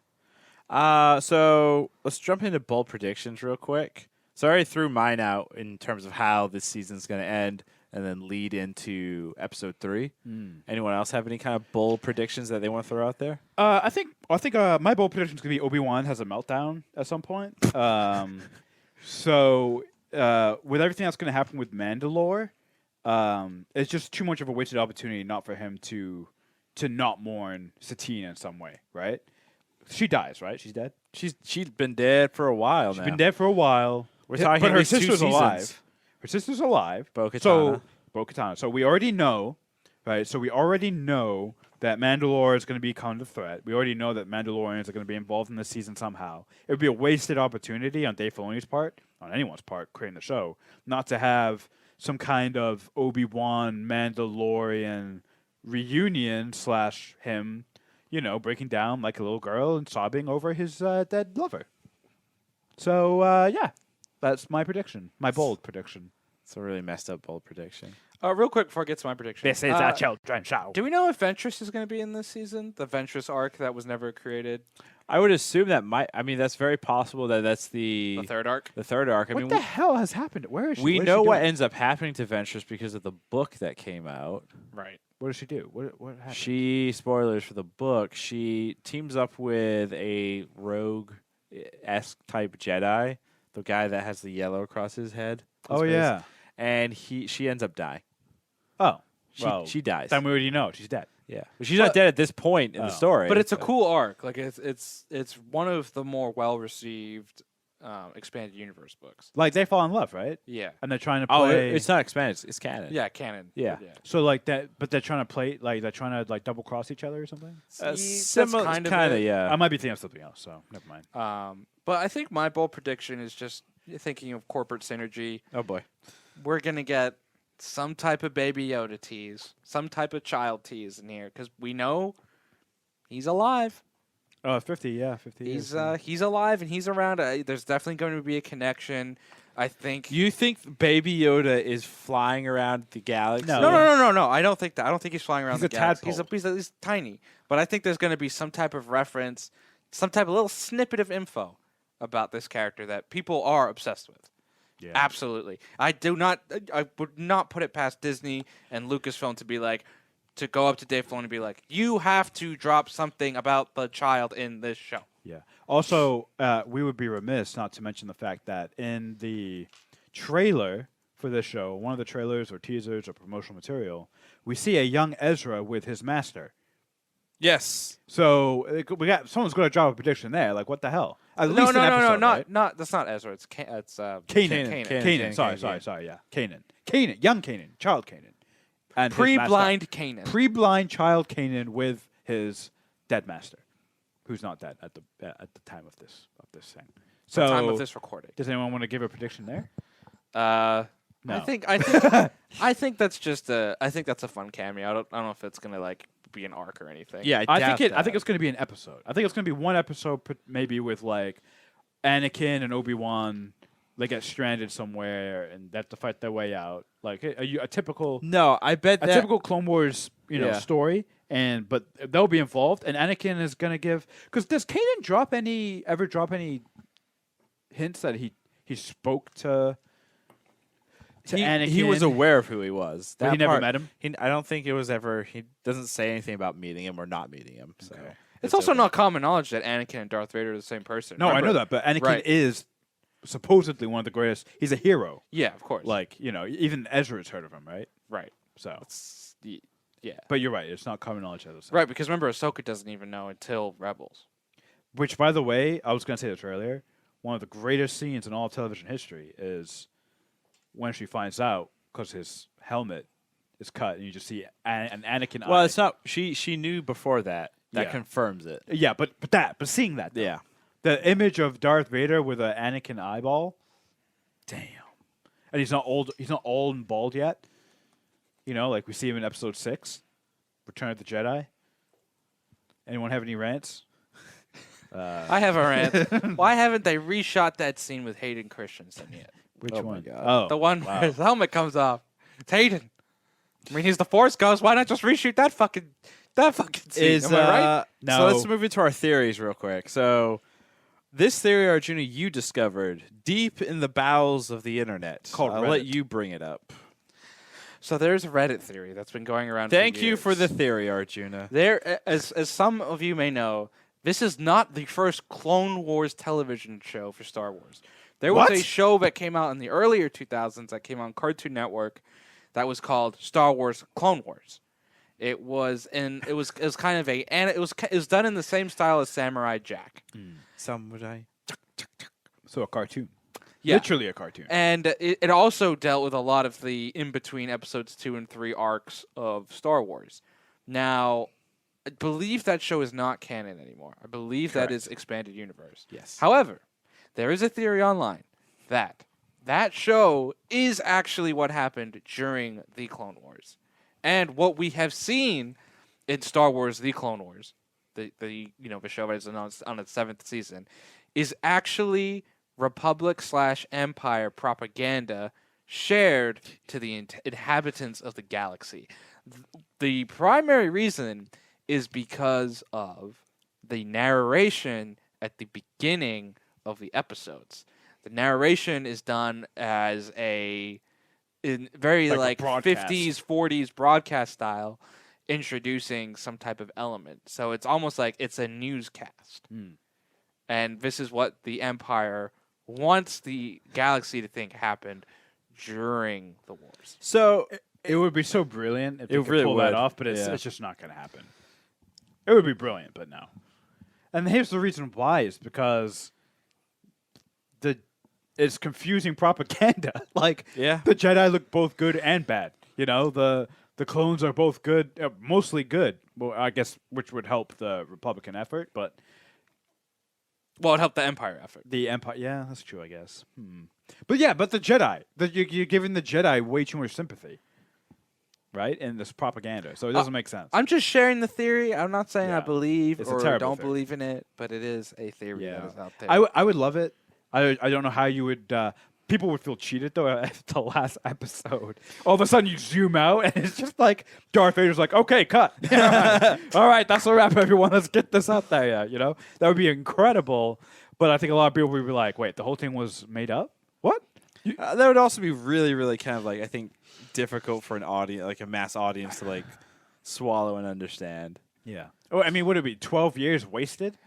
So let's jump into bold predictions real quick. So I already threw mine out in terms of how this season's going to end and then lead into episode 3. Anyone else have any kind of bold predictions that they want to throw out there? I think my bold prediction is going to be Obi-Wan has a meltdown at some point. So with everything that's going to happen with Mandalore, it's just too much of a wasted opportunity not for him to not mourn Satine in some way, right? She dies, right? She's dead. She's been dead for a while now. She's been dead for a while. We're talking but at her least 2 sister's seasons. alive. Her sister's alive. Bo-Katan. So Bo-Katan. So we already know, right? So we already know that Mandalore is going to become the threat. We already know that Mandalorians are going to be involved in this season somehow. It would be a wasted opportunity on Dave Filoni's part, on anyone's part, creating the show, not to have some kind of Obi-Wan Mandalorian reunion / him, you know, breaking down like a little girl and sobbing over his dead lover. So, yeah, that's my prediction, my bold prediction. It's a really messed up bold prediction. Real quick before I get to my prediction. This is a children's show. Do we know if Ventress is going to be in this season? The Ventress arc that was never created? I would assume that that's very possible that that's The 3rd arc? The 3rd arc. What the hell has happened? Where is she? We What is know she what doing? ends up happening to Ventress because of the book that came out. Right. What does she do? What happened? She, spoilers for the book, she teams up with a rogue-esque type Jedi, the guy that has the yellow across his head. Oh, yeah. And she ends up dying. Oh. She dies. Then we already know. She's dead. Yeah. But she's not dead at this point in the story. But it's a cool arc. Like it's one of the more well-received expanded universe books. Like, they fall in love, right? Yeah. And they're trying to Oh, play... it's not expanded. It's canon. Yeah, canon. Yeah. So, like, that... But they're trying to play... Like, they're trying to, like, double-cross each other or something? Similar, kind of kind of, it. yeah. I might be thinking of something else, so never mind. But I think my bold prediction is just thinking of corporate synergy. Oh, boy. We're going to get some type of Baby Yoda tease, some type of child tease in here, because we know he's alive. 50, yeah, 50 He's years. Yeah. he's alive and he's around. There's definitely going to be a connection. I think. You think Baby Yoda is flying around the galaxy? No. I don't think that. I don't think he's flying around He's the a galaxy. tadpole. He's tiny. But I think there's going to be some type of reference, some type of little snippet of info about this character that people are obsessed with. Yeah. Absolutely. I would not put it past Disney and Lucasfilm to be like, to go up to Dave Filoni and be like, you have to drop something about the child in this show. Yeah. Also, we would be remiss not to mention the fact that in the trailer for this show, one of the trailers or teasers or promotional material, we see a young Ezra with his master. Yes. So someone's going to drop a prediction there. Like, what the hell? At least an episode, right? not that's not Ezra. It's Kanan. Kanan. Sorry. Yeah. Kanan. Young Kanan. Child Kanan. And his Pre-blind Kanan. Pre-blind child Kanan with his dead master, who's not dead at the time of this thing. So, the time of this recording. Does anyone want to give a prediction there? No. No. I think that's just I think that's a fun cameo. I don't know if it's gonna like be an arc or anything. Yeah, I think it's going to be an episode. I think it's going to be one episode, maybe with like Anakin and Obi-Wan. They get stranded somewhere and they have to fight their way out. Like a typical No, I bet a typical Clone Wars story. But they'll be involved, and Anakin is going to give. Because does Kanan ever drop any hints that he spoke to Anakin? He was aware of who he was. But he never met him? I don't think it was ever. He doesn't say anything about meeting him or not meeting him. So Okay. It's also not common knowledge that Anakin and Darth Vader are the same person. No, Remember? I know that, but Anakin Right. is supposedly one of the greatest. He's a hero. Yeah, of course. Like, even Ezra's heard of him, right? right. So, Yeah. but you're right. It's not common knowledge. As I said. Right, because remember, Ahsoka doesn't even know until Rebels. Which, by the way, I was going to say this earlier. One of the greatest scenes in all television history is when she finds out because his helmet is cut, and you just see an Anakin. Well, eye. it's not. She knew before that. That Yeah. confirms it. Yeah, but seeing that, though, Yeah. the image of Darth Vader with an Anakin eyeball, damn, and he's not old. He's not old and bald yet. Like we see him in Episode 6, Return of the Jedi. Anyone have any rants? I have a rant. Why haven't they reshot that scene with Hayden Christensen yet? Which Oh my one? God. Oh, The one wow. where his helmet comes off. It's Hayden. I mean, he's the Force Ghost. Why not just reshoot that fucking scene? Am I right? No. So let's move into our theories real quick. So this theory, Arjuna, you discovered deep in the bowels of the internet. Called I'll let Reddit. you bring it up. So there's a Reddit theory that's been going around. Thank for you years. for the theory, Arjuna. There, as some of you may know, this is not the first Clone Wars television show for Star Wars. There was What? a show that came out in the earlier 2000s that came on Cartoon Network that was called Star Wars Clone Wars. It was kind of it was done in the same style as Samurai Jack. Samurai. So a cartoon. Yeah. Literally a cartoon. And it also dealt with a lot of the in-between episodes 2 and 3 arcs of Star Wars. Now, I believe that show is not canon anymore. I believe that is expanded universe. Yes. However, there is a theory online that show is actually what happened during the Clone Wars. And what we have seen in Star Wars The Clone Wars, the show that is announced on its 7th season, is actually Republic/Empire propaganda shared to the inhabitants of the galaxy. The primary reason is because of the narration at the beginning of the episodes. The narration is done as in very Like a broadcast. 50s, 40s broadcast style, introducing some type of element. So it's almost like it's a newscast. And this is what the Empire wants the galaxy to think happened during the wars. So It would be so brilliant if they could really pull that would. off, but Yeah. it's just not going to happen. It would be brilliant, but no. And here's the reason why: is because it's confusing propaganda. Like, Yeah. the Jedi look both good and bad. The clones are both good, mostly good. Well, I guess which would help the Republican effort, but Well, it helped the Empire effort. The Empire. Yeah, that's true, I guess. But the Jedi. You're giving the Jedi way too much sympathy, right? And this propaganda, so it doesn't make sense. I'm just sharing the theory. I'm not saying I Yeah. believe It's a or terrible don't theory. believe in it, but it is a theory Yeah. that is out there. I would love it. I don't know how you would. People would feel cheated though at the last episode. All of a sudden, you zoom out and it's just like Darth Vader's like, "Okay, cut. All right, that's a wrap, everyone. Let's get this out there." Yeah, that would be incredible. But I think a lot of people would be like, "Wait, the whole thing was made up? What?" That would also be really, really kind of like, I think, difficult for an audience, like a mass audience, to like swallow and understand. Yeah. Oh, I mean, would it be 12 years wasted?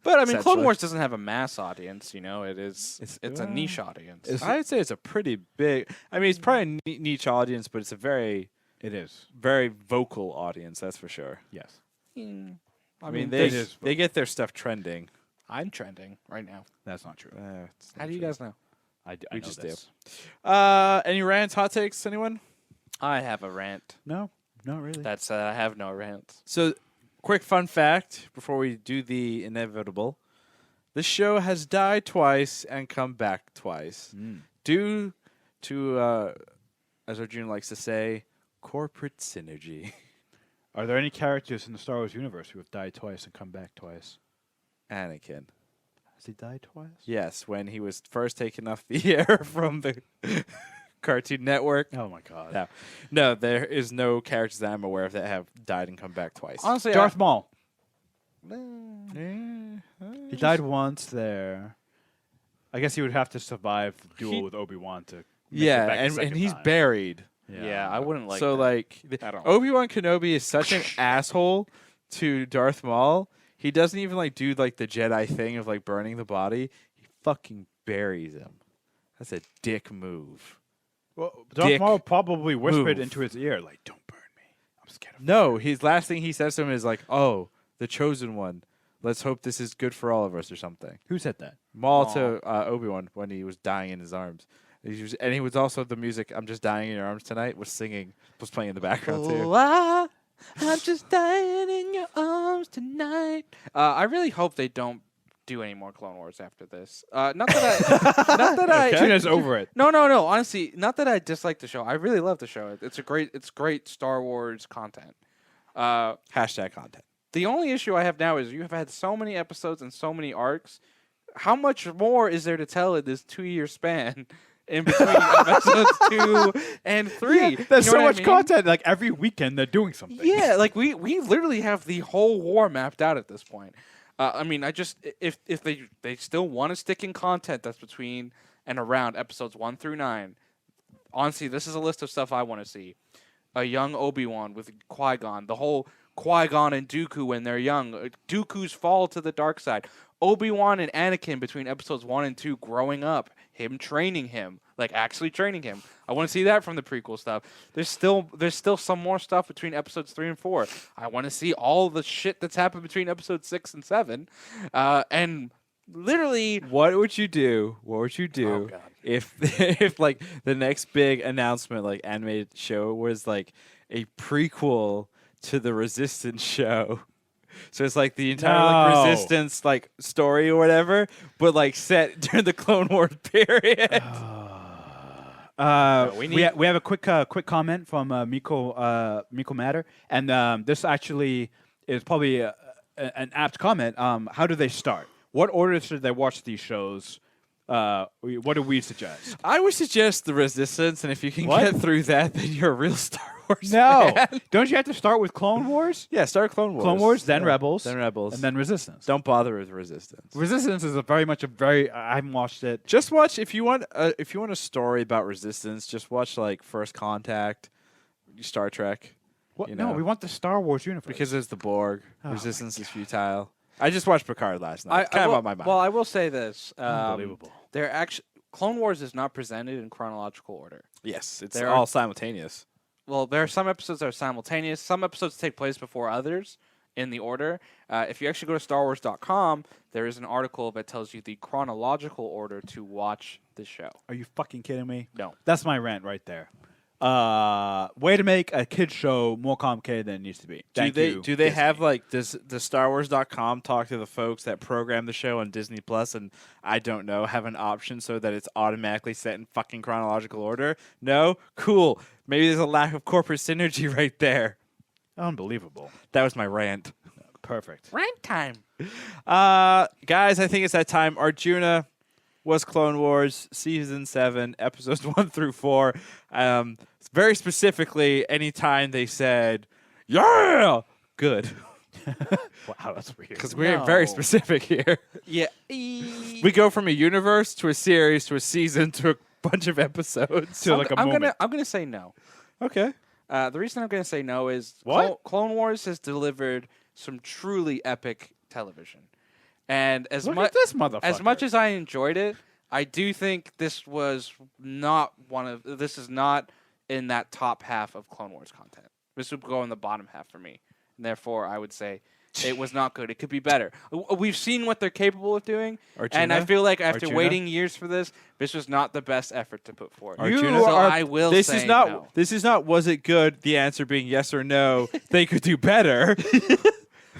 But I mean, Clone Essentially. Wars doesn't have a mass audience. It is. It's a niche audience. I would say it's a pretty big. I mean, it's probably a niche audience, but it's a very, It is. very vocal audience. That's for sure. Yes. I mean, it is they get their stuff trending. I'm trending right now. That's not true. How do you guys know? I We know just this. Any rants, hot takes, anyone? I have a rant. No, not really. That's I have no rants. So, quick fun fact before we do the inevitable: this show has died twice and come back twice, due to, as Arjun likes to say, corporate synergy. Are there any characters in the Star Wars universe who have died twice and come back twice? Anakin. Has he died twice? Yes, when he was first taken off the air from the Cartoon Network. Oh my God. No, there is no characters that I'm aware of that have died and come back twice. Honestly, Darth Maul. Eh, He died once there. I guess he would have to survive the duel He- with Obi-Wan to. Make it yeah, back a and second he's time. buried. yeah, I wouldn't like. So that. like at all. Obi-Wan Kenobi is such an asshole to Darth Maul. He doesn't even like do like the Jedi thing of like burning the body. He fucking buries him. That's a dick move. Well, Darth Dick Maul probably whispered move. into his ear, like, "Don't burn me. I'm scared of." No, his last thing he says to him is like, "Oh, the chosen one. Let's hope this is good for all of us," or something. Who said that? Maul to Obi-Wan when he was dying in his arms. And he was also the music "I'm Just Dying in Your Arms Tonight" was playing in the background too. I'm just dying in your arms tonight. I really hope they don't do any more Clone Wars after this. Not that I, not that I. Tuna's over it. No. Honestly, not that I dislike the show. I really love the show. It's great Star Wars content. Hashtag content. The only issue I have now is you have had so many episodes and so many arcs. How much more is there to tell in this 2-year span in between episodes 2 and 3? Yeah, You there's know so what I much mean? content. Like every weekend, they're doing something. Yeah, like we literally have the whole war mapped out at this point. I mean, I just if they still want to stick in content that's between and around episodes 1 through 9. Honestly, this is a list of stuff I want to see. A young Obi-Wan with Qui-Gon, the whole Qui-Gon and Dooku when they're young, Dooku's fall to the dark side, Obi-Wan and Anakin between episodes 1 and 2 growing up, him training him, like actually training him. I want to see that from the prequel stuff. There's still some more stuff between episodes 3 and 4. I want to see all the shit that's happened between episodes 6 and 7. And literally, What would you do? What would you do Oh, God. if if like the next big announcement, like animated show, was like a prequel to the Resistance show? So it's like the entire like, No. Resistance like story or whatever, but like set during the Clone Wars period. We have a quick comment from Miko Matter, and this actually is probably an apt comment. How do they start? What order should they watch these shows? What do we suggest? I would suggest the Resistance, and if you can What? get through that, then you're a real Star Wars No, fan. don't you have to start with Clone Wars? Yeah, start Clone Wars. Clone Wars, then Yeah. Rebels, Then Rebels. and then Resistance. Don't bother with Resistance. Resistance is I haven't watched it. Just watch if you want a story about Resistance. Just watch like First Contact, Star Trek. What? You No, know. we want the Star Wars universe. Because there's the Borg. Oh Resistance my is futile. I just watched Picard last night. It's kind of will, on my mind. Well, I will say this. Unbelievable. They're actually Clone Wars is not presented in chronological order. yes, it's there all are- simultaneous. Well, there are some episodes that are simultaneous. Some episodes take place before others in the order. If you actually go to StarWars.com, there is an article that tells you the chronological order to watch the show. Are you fucking kidding me? No. That's my rant right there. Way to make a kids show more complicated than it needs to be. Thank you, Do they have Disney. like does StarWars.com talk to the folks that program the show on Disney Plus and I don't know have an option so that it's automatically set in fucking chronological order? No, cool. Maybe there's a lack of corporate synergy right there. Unbelievable. That was my rant. Perfect. Rant time. Guys, I think it's that time. Arjuna was Clone Wars Season 7, Episodes 1 through 4. Very specifically, anytime they said, yeah, good. Wow, that's weird. Because we're very No. specific here. Yeah. We go from a universe to a series to a season to a bunch of episodes. To like a moment. I'm gonna say no. Okay. The reason I'm gonna say no is What? Clone Wars has delivered some truly epic television, and as Look much at this motherfucker. as much as I enjoyed it, I do think this was not this is not in that top half of Clone Wars content. This would go in the bottom half for me. And therefore, I would say it was not good. It could be better. We've seen what they're capable of doing, and I Arjuna? feel like after Arjuna? waiting years for this was not the best effort to put forward. Arjuna? So are- I will This say is not. no. This is not. Was it good? The answer being yes or no. They could do better.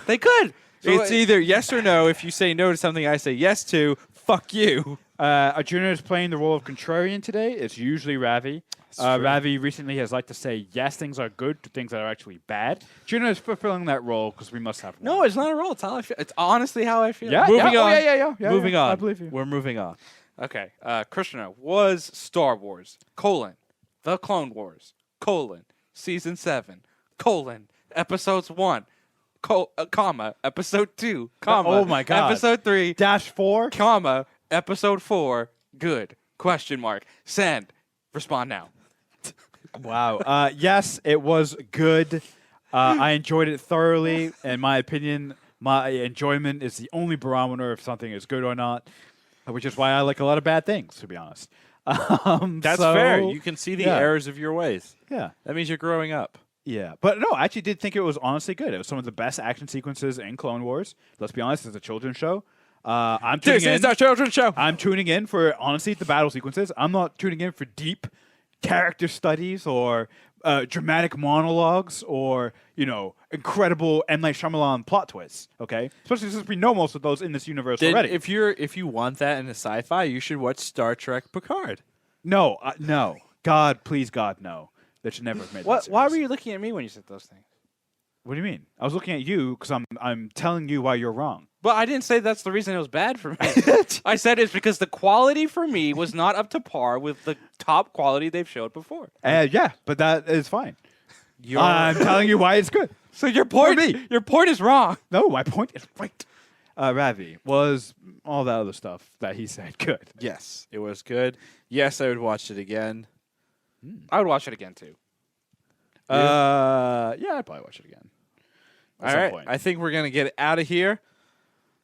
They could. So It's either yes or no. If you say no to something I say yes to, fuck you. Arjuna is playing the role of contrarian today. It's usually Ravi. true. Ravi recently has liked to say yes, things are good to things that are actually bad. Arjuna is fulfilling that role because we must have one. no, it's not a role. It's how I feel. It's honestly how I feel. Yeah, Moving yeah, on. Oh, yeah. Moving on. I believe you. We're moving on. Okay. Krishna was Star Wars, The Clone Wars, Season 7, Episodes 1, comma, Episode 2, comma, Oh my God. Episode 3, -4. comma, Episode 4, good, question mark, send, respond now. Wow. Yes, it was good. I enjoyed it thoroughly. In my opinion, my enjoyment is the only barometer if something is good or not, which is why I like a lot of bad things, to be honest. That's So, fair. You can see the yeah. errors of your ways. Yeah. That means you're growing up. Yeah, but no, I actually did think it was honestly good. It was some of the best action sequences in Clone Wars. Let's be honest, it's a children's show. I'm tuning This in. is our children's show. I'm tuning in for honestly the battle sequences. I'm not tuning in for deep character studies or dramatic monologues or incredible M. Night Shyamalan plot twists. Okay, especially since we know most of those in this universe Then already. if you want that in a sci-fi, you should watch Star Trek Picard. No, no, God, please, God, no. That should never have made. Why that were series. you looking at me when you said those things? What do you mean? I was looking at you because I'm telling you why you're wrong. Well, I didn't say that's the reason it was bad for me. I said it's because the quality for me was not up to par with the top quality they've showed before. Yeah, but that is fine. I'm telling you why it's good. So your point, me. your point is wrong. No, my point is right. Ravi was all that other stuff that he said good. Yes, it was good. Yes, I would watch it again. I would watch it again too. Yeah, I'd probably watch it again. At All some right, point. I think we're gonna get out of here.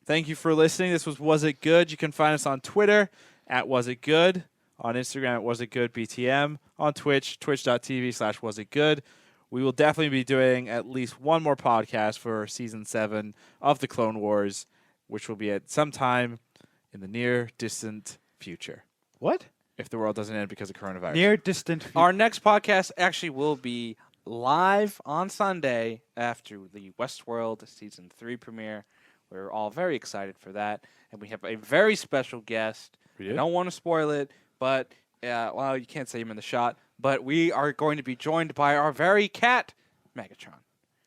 Thank you for listening. This was It Good? You can find us on Twitter at Was It Good, on Instagram at Was It Good BTM, on Twitch, twitch.tv/Was It Good. We will definitely be doing at least one more podcast for Season 7 of the Clone Wars, which will be at some time in the near distant future, What? if the world doesn't end because of coronavirus. Near distant. Our next podcast actually will be live on Sunday after the Westworld Season 3 premiere. We're all very excited for that. And we have a very special guest. We I do? don't want to spoil it, but, well, you can't say him in the shot. But we are going to be joined by our very cat, Megatron,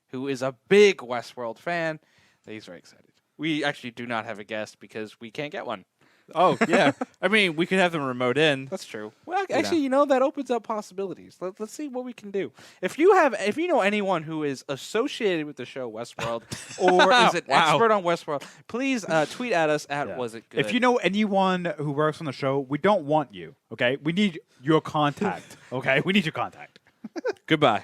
who is a big Westworld fan. He's very excited. We actually do not have a guest because we can't get one. Oh, yeah. I mean, we could have them remote in. That's true. Well, actually, that opens up possibilities. Let's see what we can do. If you know anyone who is associated with the show Westworld or is an Wow. expert on Westworld, please tweet at us at Yeah. Was It Good. If you know anyone who works on the show, we don't want you. Okay, we need your contact. Okay, we need your contact. Goodbye.